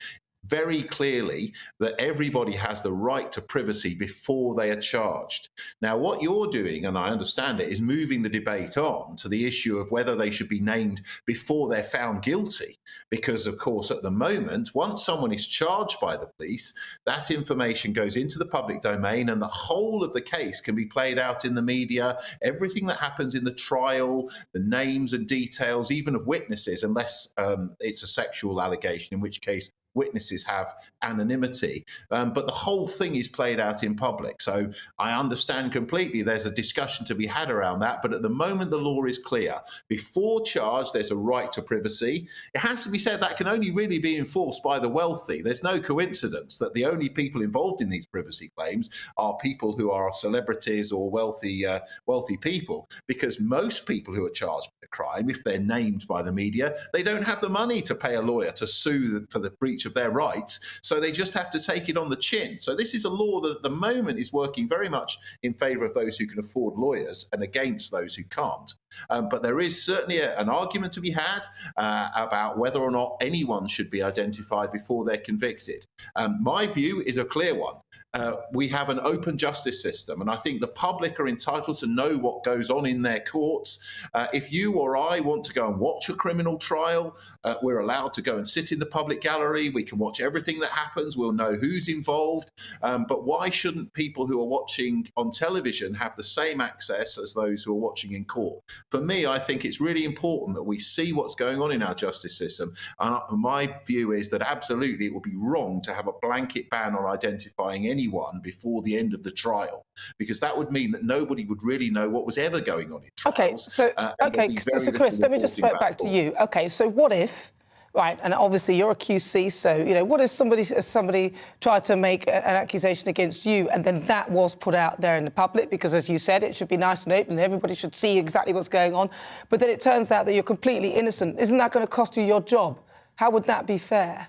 very clearly that everybody has the right to privacy before they are charged. Now, what you're doing, and I understand it, is moving the debate on to the issue of whether they should be named before they're found guilty. Because, of course, at the moment, once someone is charged by the police, that information goes into the public domain and the whole of the case can be played out in the media. Everything that happens in the trial, the names and details, even of witnesses, unless it's a sexual allegation, in which case witnesses have anonymity, but the whole thing is played out in public. So I understand completely there's a discussion to be had around that, but at the moment the law is clear. Before charge, there's a right to privacy. It has to be said that can only really be enforced by the wealthy. There's no coincidence that the only people involved in these privacy claims are people who are celebrities or wealthy people, because most people who are charged with a crime, if they're named by the media, they don't have the money to pay a lawyer to sue for the breach of their rights, so they just have to take it on the chin. So this is a law that at the moment is working very much in favour of those who can afford lawyers and against those who can't. But there is certainly an argument to be had about whether or not anyone should be identified before they're convicted. My view is a clear one. We have an open justice system, and I think the public are entitled to know what goes on in their courts. If you or I want to go and watch a criminal trial, we're allowed to go and sit in the public gallery. We can watch everything that happens. We'll know who's involved. But why shouldn't people who are watching on television have the same access as those who are watching in court? For me, I think it's really important that we see what's going on in our justice system. And my view is that absolutely it would be wrong to have a blanket ban on identifying anyone before the end of the trial, because that would mean that nobody would really know what was ever going on in trials. So Chris, let me just throw it back to you. Okay, so what if, right, and obviously you're a QC, so, you know, what if somebody tried to make an accusation against you and then that was put out there in the public, because, as you said, it should be nice and open and everybody should see exactly what's going on, but then it turns out that you're completely innocent. Isn't that going to cost you your job? How would that be fair?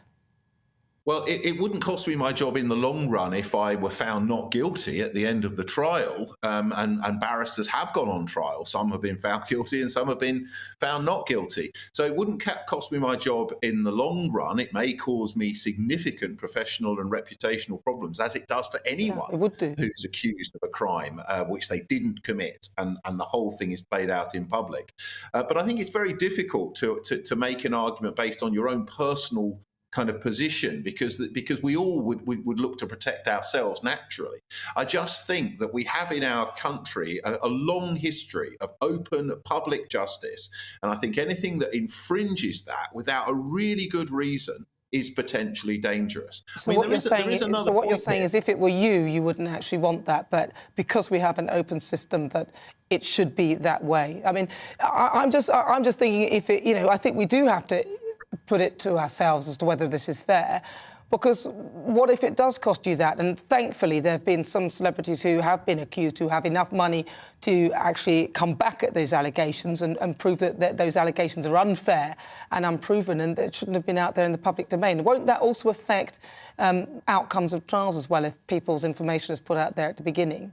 Well, it wouldn't cost me my job in the long run if I were found not guilty at the end of the trial. And barristers have gone on trial. Some have been found guilty and some have been found not guilty. So it wouldn't cost me my job in the long run. It may cause me significant professional and reputational problems, as it does for anyone who's accused of a crime which they didn't commit, and the whole thing is played out in public. But I think it's very difficult to make an argument based on your own personal kind of position, because we all would look to protect ourselves naturally. I just think that we have in our country a long history of open public justice, and I think anything that infringes that without a really good reason is potentially dangerous. So what you're saying is if it were you wouldn't actually want that, but because we have an open system, that it should be that way. I mean, I'm just thinking, if it, I think we do have to put it to ourselves as to whether this is fair, because what if it does cost you that? And thankfully there have been some celebrities who have been accused who have enough money to actually come back at those allegations and prove that those allegations are unfair and unproven and that shouldn't have been out there in the public domain. Won't that also affect outcomes of trials as well, if people's information is put out there at the beginning?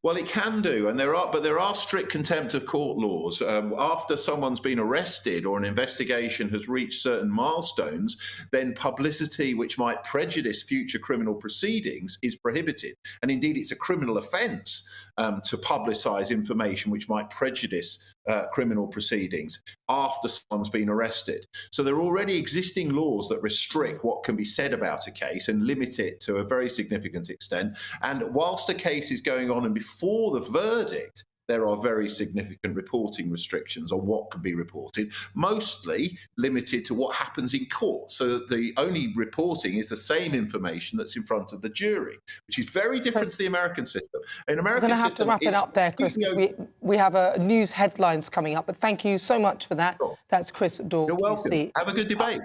Well, it can do, and there are strict contempt of court laws. After someone's been arrested or an investigation has reached certain milestones, then publicity which might prejudice future criminal proceedings is prohibited. And indeed, it's a criminal offence to publicise information which might prejudice criminal proceedings after someone's been arrested. So there are already existing laws that restrict what can be said about a case and limit it to a very significant extent. And whilst a case is going on and before the verdict, there are very significant reporting restrictions on what can be reported, mostly limited to what happens in court. So that the only reporting is the same information that's in front of the jury, which is very different to the American system. In American We're going to have to wrap it up there, Chris, because we have news headlines coming up. But thank you so much for that. Sure. That's Chris Daw. You're welcome. Have a good debate.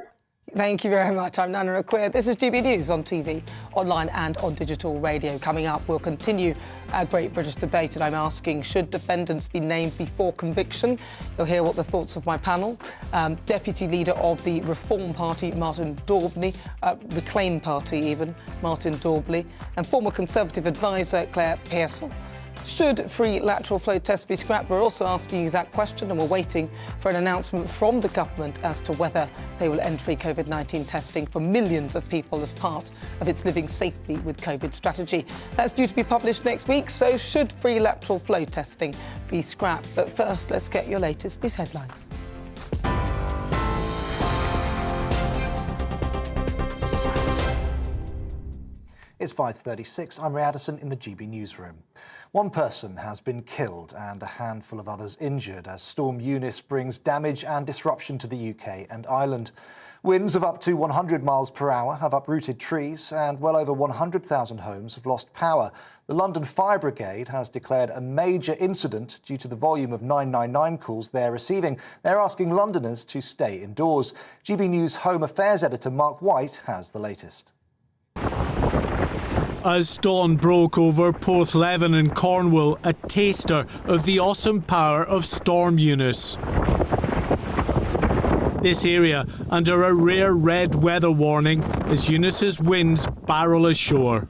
Thank you very much. I'm Nana Akua. This is GB News on TV, online and on digital radio. Coming up, we'll continue our Great British debate, and I'm asking, should defendants be named before conviction? You'll hear what the thoughts of my panel. Deputy Leader of the Reform Party, Martin Daubney, Reclaim Party even, Martin Daubney, and former Conservative advisor Claire Pearsall. Should free lateral flow tests be scrapped? We're also asking you that question, and we're waiting for an announcement from the government as to whether they will end free COVID-19 testing for millions of people as part of its Living Safely with COVID strategy. That's due to be published next week, so should free lateral flow testing be scrapped? But first, let's get your latest news headlines. It's 5:36. I'm Ray Addison in the GB newsroom. One person has been killed and a handful of others injured as Storm Eunice brings damage and disruption to the UK and Ireland. Winds of up to 100 miles per hour have uprooted trees and well over 100,000 homes have lost power. The London Fire Brigade has declared a major incident due to the volume of 999 calls they're receiving. They're asking Londoners to stay indoors. GB News Home Affairs editor Mark White has the latest. As dawn broke over Porthleven in Cornwall, a taster of the awesome power of Storm Eunice. This area under a rare red weather warning as Eunice's winds barrel ashore.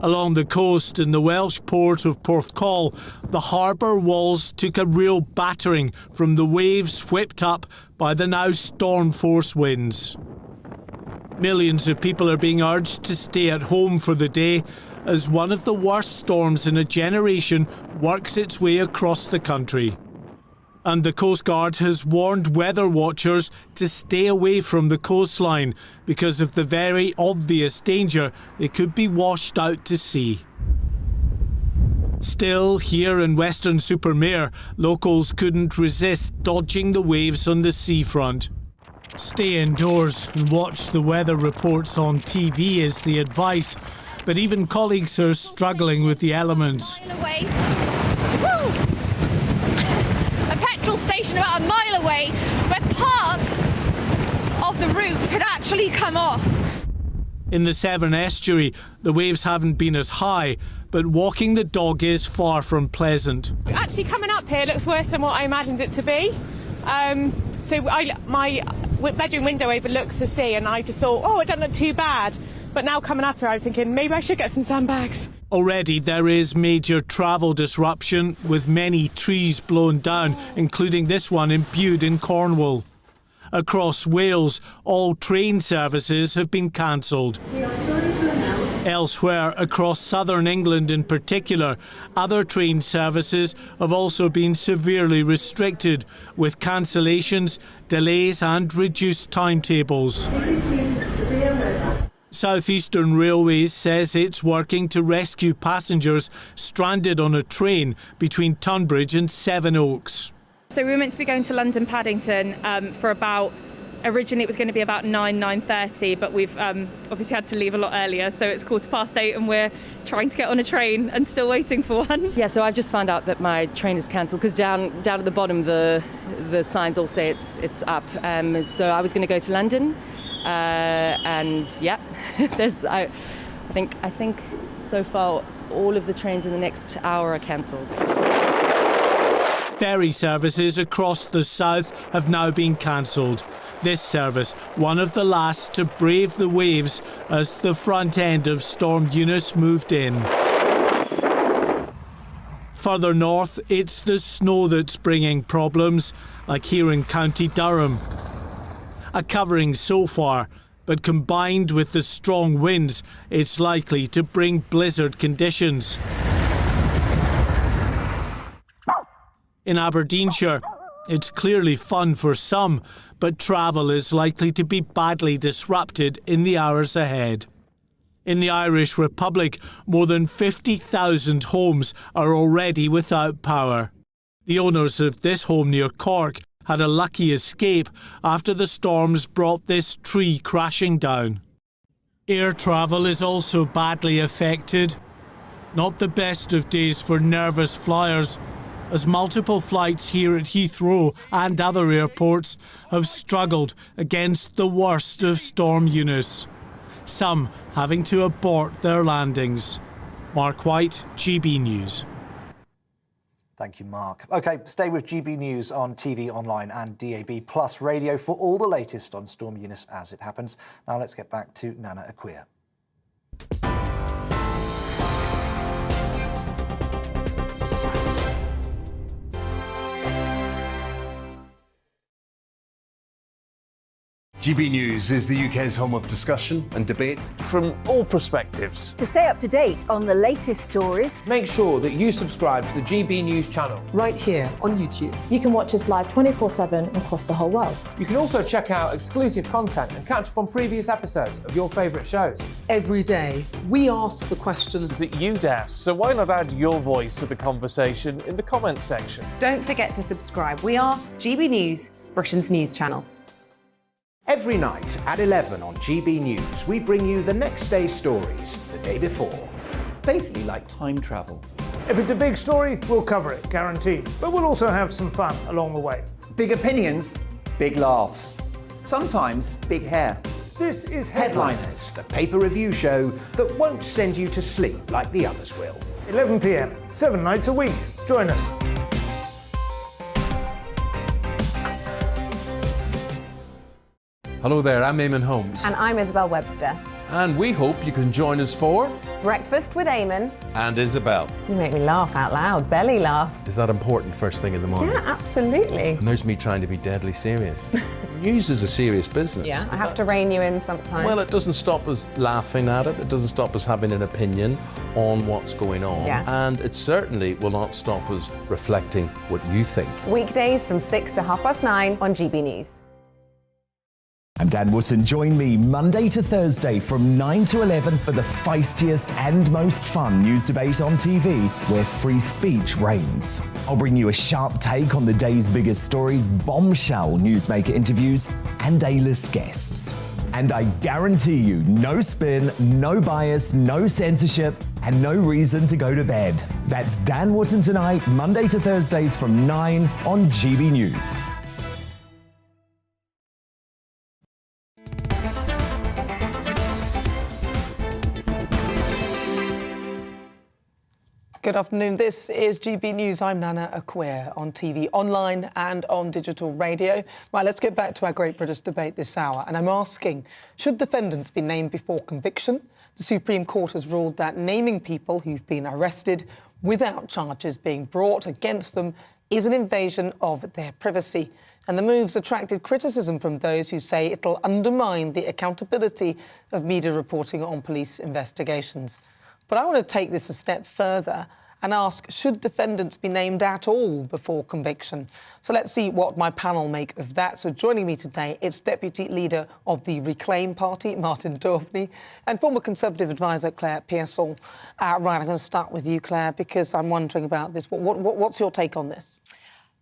Along the coast in the Welsh port of Porthcawl, the harbour walls took a real battering from the waves whipped up by the now storm-force winds. Millions of people are being urged to stay at home for the day as one of the worst storms in a generation works its way across the country. And the Coast Guard has warned weather watchers to stay away from the coastline because of the very obvious danger they could be washed out to sea. Still, here in Weston-super-Mare, locals couldn't resist dodging the waves on the seafront. Stay indoors and watch the weather reports on TV is the advice, but even colleagues are struggling with the elements. A petrol station about a mile away where part of the roof had actually come off. In the Severn estuary, the waves haven't been as high, but walking the dog is far from pleasant. Actually coming up here looks worse than what I imagined it to be. My bedroom window overlooks the sea, and I just thought, oh, it doesn't look too bad. But now coming up here, I'm thinking maybe I should get some sandbags. Already there is major travel disruption, with many trees blown down, including this one in Bude in Cornwall. Across Wales, all train services have been cancelled. Elsewhere, across southern England in particular, other train services have also been severely restricted, with cancellations, delays and reduced timetables. South Eastern Railways says it's working to rescue passengers stranded on a train between Tunbridge and Sevenoaks. So we were meant to be going to London Paddington for about, originally it was going to be about 9:30, but we've obviously had to leave a lot earlier, so it's 8:15 and we're trying to get on a train and still waiting for one. Yeah, so I've just found out that my train is cancelled because down at the bottom the signs all say it's up. So I was going to go to London, and yeah, I think so far all of the trains in the next hour are cancelled. Ferry services across the south have now been cancelled. This service, one of the last to brave the waves as the front end of Storm Eunice moved in. Further north, it's the snow that's bringing problems, like here in County Durham. A covering so far, but combined with the strong winds, it's likely to bring blizzard conditions. In Aberdeenshire, it's clearly fun for some, but travel is likely to be badly disrupted in the hours ahead. In the Irish Republic, more than 50,000 homes are already without power. The owners of this home near Cork had a lucky escape after the storms brought this tree crashing down. Air travel is also badly affected. Not the best of days for nervous flyers, as multiple flights here at Heathrow and other airports have struggled against the worst of Storm Eunice, some having to abort their landings. Mark White, GB News. Thank you, Mark. OK, stay with GB News on TV, online and DAB Plus radio for all the latest on Storm Eunice as it happens. Now let's get back to Nana Akua. GB News is the UK's home of discussion and debate from all perspectives. To stay up to date on the latest stories, make sure that you subscribe to the GB News channel right here on YouTube. You can watch us live 24/7 across the whole world. You can also check out exclusive content and catch up on previous episodes of your favourite shows. Every day, we ask the questions that you'd ask, so why not add your voice to the conversation in the comments section? Don't forget to subscribe. We are GB News, Britain's news channel. Every night at 11 on GB News, we bring you the next day's stories the day before. Basically like time travel. If it's a big story, we'll cover it, guaranteed. But we'll also have some fun along the way. Big opinions, big laughs. Sometimes big hair. This is Headliners, the paper review show that won't send you to sleep like the others will. 11 p.m, 7 nights a week. Join us. Hello there, I'm Eamon Holmes. And I'm Isabel Webster. And we hope you can join us for Breakfast with Eamon and Isabel. You make me laugh out loud, belly laugh. Is that important first thing in the morning? Yeah, absolutely. And there's me trying to be deadly serious. News is a serious business. Yeah, I have to rein you in sometimes. Well, it doesn't stop us laughing at it. It doesn't stop us having an opinion on what's going on. Yeah. And it certainly will not stop us reflecting what you think. Weekdays from 6 to 9:30 on GB News. I'm Dan Wootton. Join me Monday to Thursday from 9 to 11 for the feistiest and most fun news debate on TV, where free speech reigns. I'll bring you a sharp take on the day's biggest stories, bombshell newsmaker interviews, and A-list guests. And I guarantee you, no spin, no bias, no censorship, and no reason to go to bed. That's Dan Wootton tonight, Monday to Thursdays from 9 on GB News. Good afternoon. This is GB News. I'm Nana Akua on TV, online and on digital radio. Right, let's get back to our Great British debate this hour. And I'm asking, should defendants be named before conviction? The Supreme Court has ruled that naming people who've been arrested without charges being brought against them is an invasion of their privacy. And the move's attracted criticism from those who say it'll undermine the accountability of media reporting on police investigations. But I want to take this a step further and ask, should defendants be named at all before conviction? So let's see what my panel make of that. So joining me today, it's Deputy Leader of the Reclaim Party, Martin Daubney, and former Conservative advisor, Claire Pearsall. Right, I'm going to start with you, Claire, because I'm wondering about this. What's your take on this?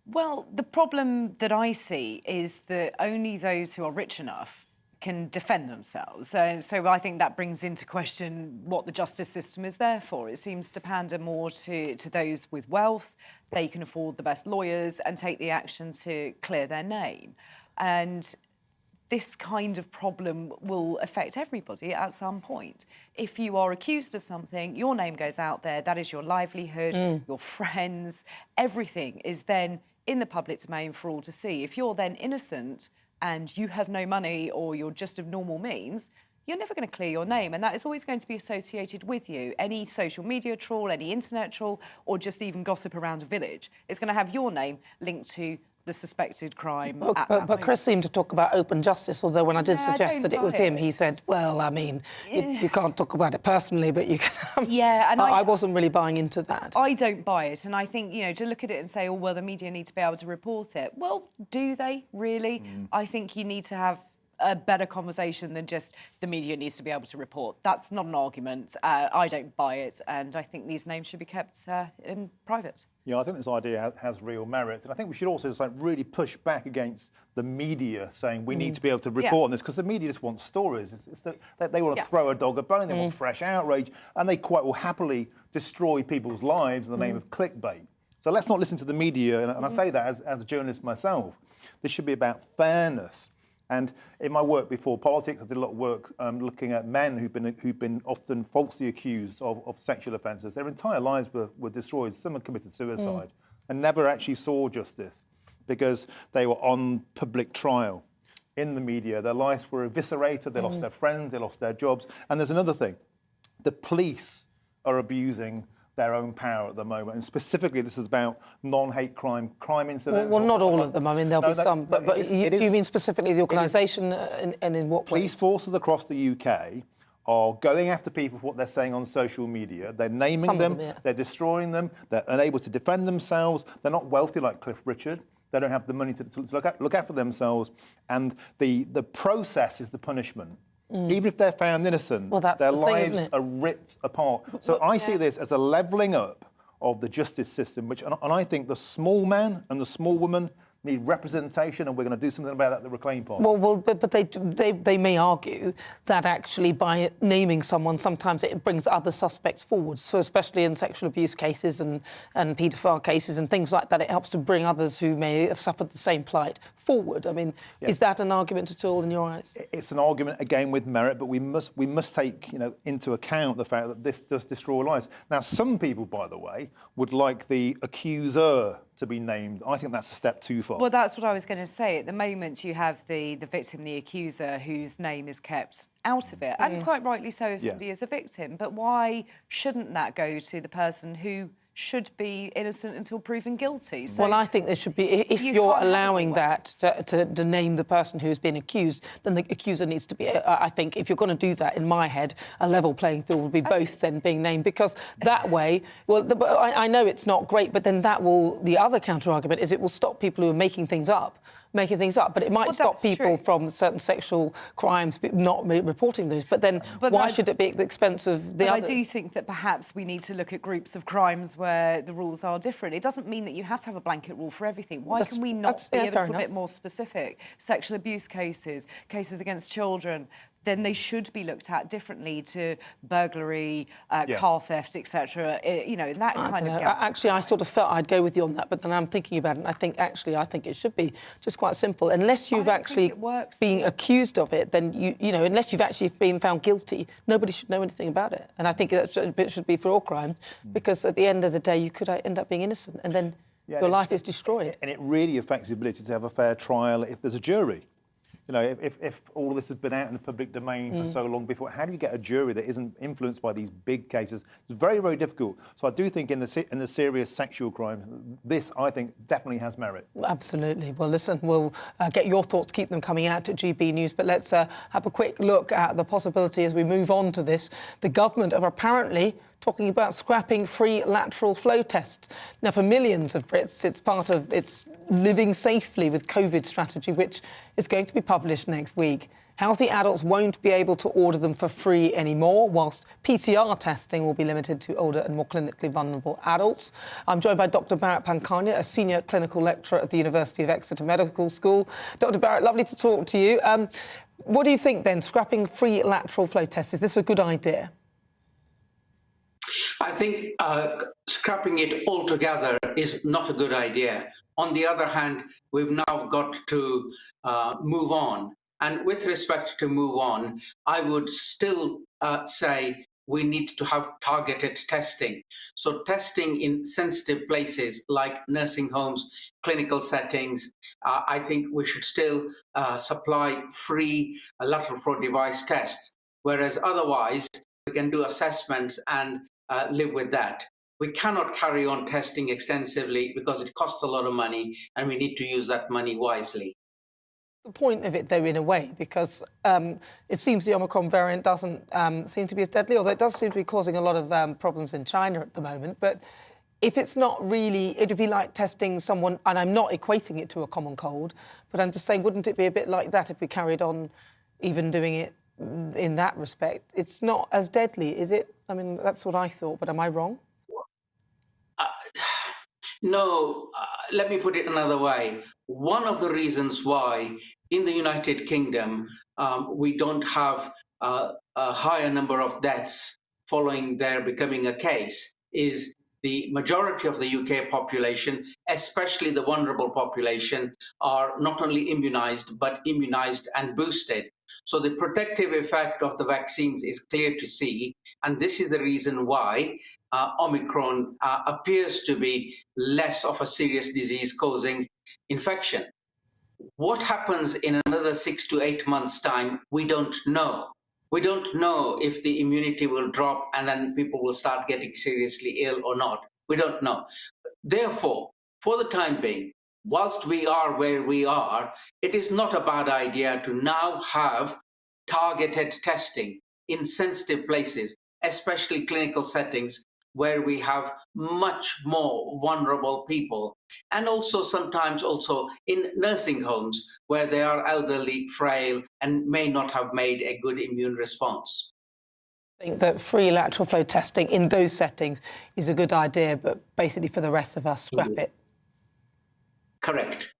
Well, the problem that I see is that only those who are rich enough can defend themselves. So I think that brings into question what the justice system is there for. It seems to pander more to those with wealth. They can afford the best lawyers and take the action to clear their name. And this kind of problem will affect everybody at some point. If you are accused of something, your name goes out there, that is your livelihood, your friends, everything is then in the public domain for all to see. If you're then innocent and you have no money or you're just of normal means, you're never going to clear your name, and that is always going to be associated with you. Any social media troll, any internet troll, or just even gossip around a village is going to have your name linked to the suspected crime. But Chris seemed to talk about open justice, although when I did suggest that it was him, he said, well, I mean, you can't talk about it personally, but you can. Yeah, and I wasn't really buying into that. I don't buy it, and I think, you know, to look at it and say, oh, well, the media need to be able to report it. Well, do they really? I think you need to have a better conversation than just the media needs to be able to report. That's not an argument. I don't buy it, and I think these names should be kept in private. Yeah, I think this idea has real merit, and I think we should also really push back against the media saying we need to be able to report on this, because the media just wants stories. They want to throw a dog a bone, they want fresh outrage, and they quite will happily destroy people's lives in the name of clickbait. So let's not listen to the media, and I say that as a journalist myself. This should be about fairness. And in my work before politics, I did a lot of work looking at men who've been often falsely accused of sexual offences. Their entire lives were destroyed. Some had committed suicide and never actually saw justice because they were on public trial in the media. Their lives were eviscerated. They lost their friends. They lost their jobs. And there's another thing. The police are abusing their own power at the moment, and specifically this is about non-hate crime incidents. Well, not all of them. I mean, there'll be some. But do you mean specifically the organisation, and in what way? Police forces across the UK are going after people for what they're saying on social media. They're naming them, they're destroying them, they're unable to defend themselves. They're not wealthy like Cliff Richard. They don't have the money to look after themselves, and the process is the punishment. Even if they're found innocent, their lives are ripped apart. So I see this as a levelling up of the justice system, and I think the small man and the small woman need representation, and we're going to do something about that at the Reclaim Party. But they may argue that actually by naming someone, sometimes it brings other suspects forward. So especially in sexual abuse cases and paedophile cases and things like that, it helps to bring others who may have suffered the same plight forward. I mean, is that an argument at all in your eyes? It's an argument, again, with merit, but we must take into account the fact that this does destroy lives. Now, some people, by the way, would like the accuser to be named. I think that's a step too far. Well, that's what I was going to say. At the moment, you have the victim, the accuser, whose name is kept out of it, and quite rightly so if somebody is a victim. But why shouldn't that go to the person who should be innocent until proven guilty? So well, I think there should be, if you're allowing that to name the person who's been accused, then the accuser needs to be, I think, if you're going to do that, in my head, a level playing field would be both then being named, because that way, well, I know it's not great, but then that will, the other counter-argument is it will stop people who are making things up, but it might stop people from certain sexual crimes not reporting those. But then why should it be at the expense of the others? I do think that perhaps we need to look at groups of crimes where the rules are different. It doesn't mean that you have to have a blanket rule for everything. Why can we not be a little bit more specific? Sexual abuse cases, cases against children, then they should be looked at differently to burglary, car theft, etc. You know, in that kind of gap. Actually, I sort of felt I'd go with you on that, but then I'm thinking about it, and I think it should be just quite simple. Unless you've actually been accused of it, then you know, unless you've actually been found guilty, nobody should know anything about it. And I think it should be for all crimes, because at the end of the day, you could end up being innocent, and then your life is destroyed. And it really affects the ability to have a fair trial if there's a jury. You know, if all of this has been out in the public domain for so long before, how do you get a jury that isn't influenced by these big cases? It's very, very difficult. So I do think in the serious sexual crimes, this, I think, definitely has merit. Absolutely. Well, listen, we'll get your thoughts, keep them coming out at GB News, but let's have a quick look at the possibility as we move on to this. The government are apparently talking about scrapping free lateral flow tests. Now, for millions of Brits, it's part of its living safely with COVID strategy, which is going to be published next week. Healthy adults won't be able to order them for free anymore, whilst PCR testing will be limited to older and more clinically vulnerable adults. I'm joined by Dr. Bharat Pankania, a senior clinical lecturer at the University of Exeter Medical School. Dr. Bharat, lovely to talk to you. What do you think, then, scrapping free lateral flow tests? Is this a good idea? I think scrapping it altogether is not a good idea. On the other hand, we've now got to move on. And with respect to move on, I would still say we need to have targeted testing. So testing in sensitive places like nursing homes, clinical settings, I think we should still supply free lateral flow device tests, whereas otherwise we can do assessments and live with that. We cannot carry on testing extensively because it costs a lot of money and we need to use that money wisely. The point of it, though, in a way, because it seems the Omicron variant doesn't seem to be as deadly, although it does seem to be causing a lot of problems in China at the moment. But if it's not really, it would be like testing someone, and I'm not equating it to a common cold, but I'm just saying, wouldn't it be a bit like that if we carried on even doing it in that respect? It's not as deadly, is it? I mean, that's what I thought, but am I wrong? No, let me put it another way. One of the reasons why in the United Kingdom we don't have a higher number of deaths following their becoming a case is the majority of the UK population, especially the vulnerable population, are not only immunized, but immunized and boosted. So the protective effect of the vaccines is clear to see. And this is the reason why Omicron appears to be less of a serious disease-causing infection. What happens in another 6 to 8 months' time, we don't know. We don't know if the immunity will drop and then people will start getting seriously ill or not. We don't know. Therefore, for the time being, whilst we are where we are, it is not a bad idea to now have targeted testing in sensitive places, especially clinical settings where we have much more vulnerable people, and also sometimes also in nursing homes where they are elderly, frail, and may not have made a good immune response. I think that free lateral flow testing in those settings is a good idea, but basically for the rest of us, scrap it. Correct.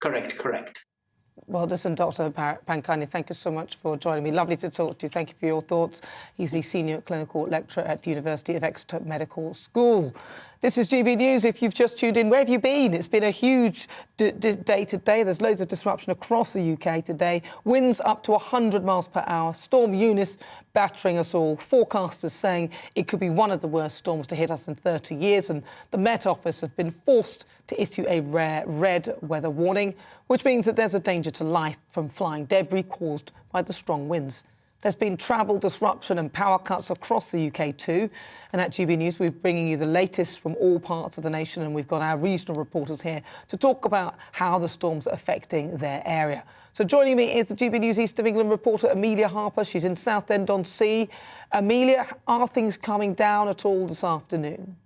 Well, listen, Dr. Pankania, thank you so much for joining me. Lovely to talk to you. Thank you for your thoughts. He's the Senior Clinical Lecturer at the University of Exeter Medical School. This is GB News. If you've just tuned in, where have you been? It's been a huge day today. There's loads of disruption across the UK today. Winds up to 100 miles per hour. Storm Eunice battering us all. Forecasters saying it could be one of the worst storms to hit us in 30 years. And the Met Office have been forced to issue a rare red weather warning, which means that there's a danger to life from flying debris caused by the strong winds. There's been travel disruption and power cuts across the UK too. And at GB News, we're bringing you the latest from all parts of the nation, and we've got our regional reporters here to talk about how the storms are affecting their area. So joining me is the GB News East of England reporter Amelia Harper. She's in Southend-on-Sea. Amelia, are things coming down at all this afternoon?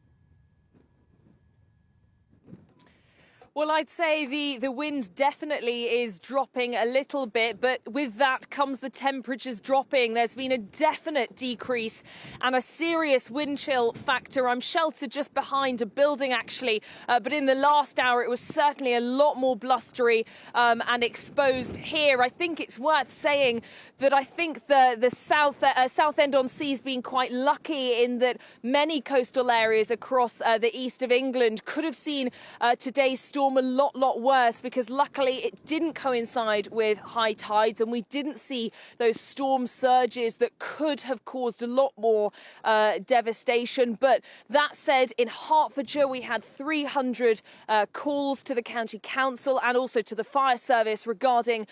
Well, I'd say the wind definitely is dropping a little bit, but with that comes the temperatures dropping. There's been a definite decrease and a serious wind chill factor. I'm sheltered just behind a building, actually, but in the last hour, it was certainly a lot more blustery and exposed here. I think it's worth saying that I think the South End-on-Sea has been quite lucky in that many coastal areas across the east of England could have seen today's storm a lot worse, because luckily it didn't coincide with high tides and we didn't see those storm surges that could have caused a lot more devastation. But that said, in Hertfordshire we had 300 calls to the county council and also to the fire service regarding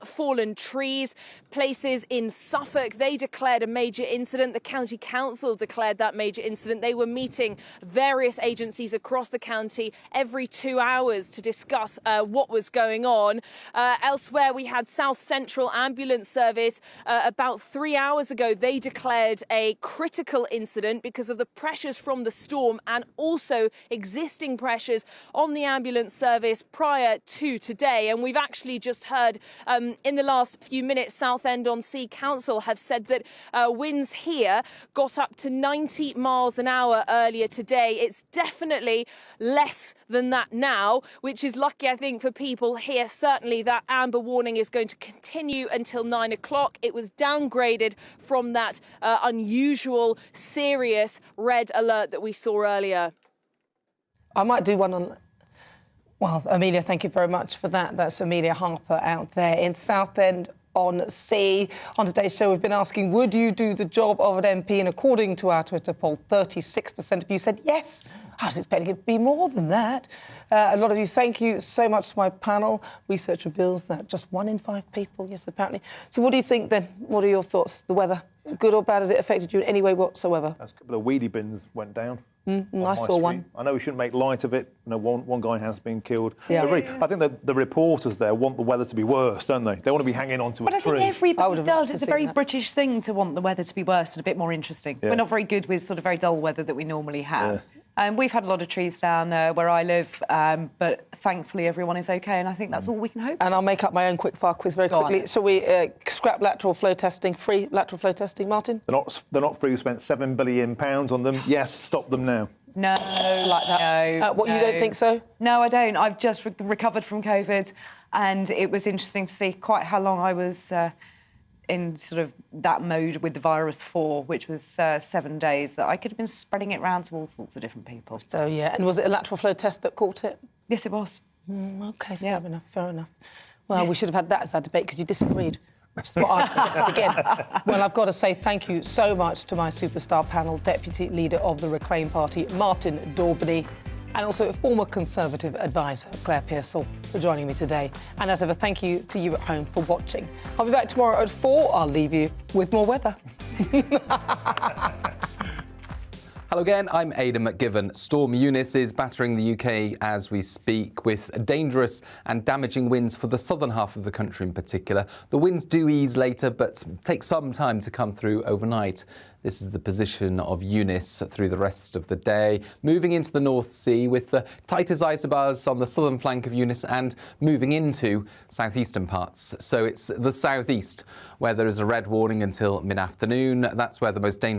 fallen trees. Places in Suffolk, they declared a major incident. The county council declared that major incident. They were meeting various agencies across the county every 2 hours to discuss what was going on. Elsewhere, we had South Central Ambulance Service about 3 hours ago. They declared a critical incident because of the pressures from the storm and also existing pressures on the ambulance service prior to today. And we've actually just heard in the last few minutes, Southend-on-Sea Council have said that winds here got up to 90 miles an hour earlier today. It's definitely less than that now, which is lucky, I think, for people here. Certainly that amber warning is going to continue until 9 o'clock. It was downgraded from that unusual, serious red alert that we saw earlier. I might do one on... Well, Amelia, thank you very much for that. That's Amelia Harper out there in Southend-on-Sea. On today's show, we've been asking, would you do the job of an MP? And according to our Twitter poll, 36% of you said yes. I was expecting it to be more than that. A lot of you, thank you so much to my panel. Research reveals that just 1 in 5 people, yes, apparently. So what do you think then? What are your thoughts? The weather, good or bad? Has it affected you in any way whatsoever? A couple of weedy bins went down. I saw one. I know we shouldn't make light of it. You know, one guy has been killed. Yeah. But really, I think that the reporters there want the weather to be worse, don't they? They want to be hanging on to a tree. But I think everybody does. It's a very British thing to want the weather to be worse and a bit more interesting. Yeah. We're not very good with sort of very dull weather that we normally have. Yeah. We've had a lot of trees down where I live, but thankfully everyone is OK, and I think that's all we can hope. And I'll make up my own quick-fire quiz very quickly. Shall we scrap lateral flow testing, free lateral flow testing, Martin? They're not free. We spent £7 billion on them. Yes, stop them now. No, like that. No, what, you don't think so? No, I don't. I've just recovered from COVID, and it was interesting to see quite how long I was in sort of that mode with the virus for, which was 7 days, that I could have been spreading it around to all sorts of different people. So, yeah. And was it a lateral flow test that caught it? Yes, it was. OK, fair enough. Well, we should have had that as our debate because you disagreed. Which is what I suggested again. Well, I've got to say thank you so much to my superstar panel, Deputy Leader of the Reclaim Party, Martin Daubeny, and also former Conservative advisor, Claire Pearsall, for joining me today. And as ever, thank you to you at home for watching. I'll be back tomorrow at 4. I'll leave you with more weather. Hello again, I'm Aidan McGivern. Storm Eunice is battering the UK as we speak, with dangerous and damaging winds for the southern half of the country in particular. The winds do ease later, but take some time to come through overnight. This is the position of Eunice through the rest of the day, moving into the North Sea with the tightest isobars on the southern flank of Eunice and moving into southeastern parts. So it's the southeast where there is a red warning until mid-afternoon. That's where the most dangerous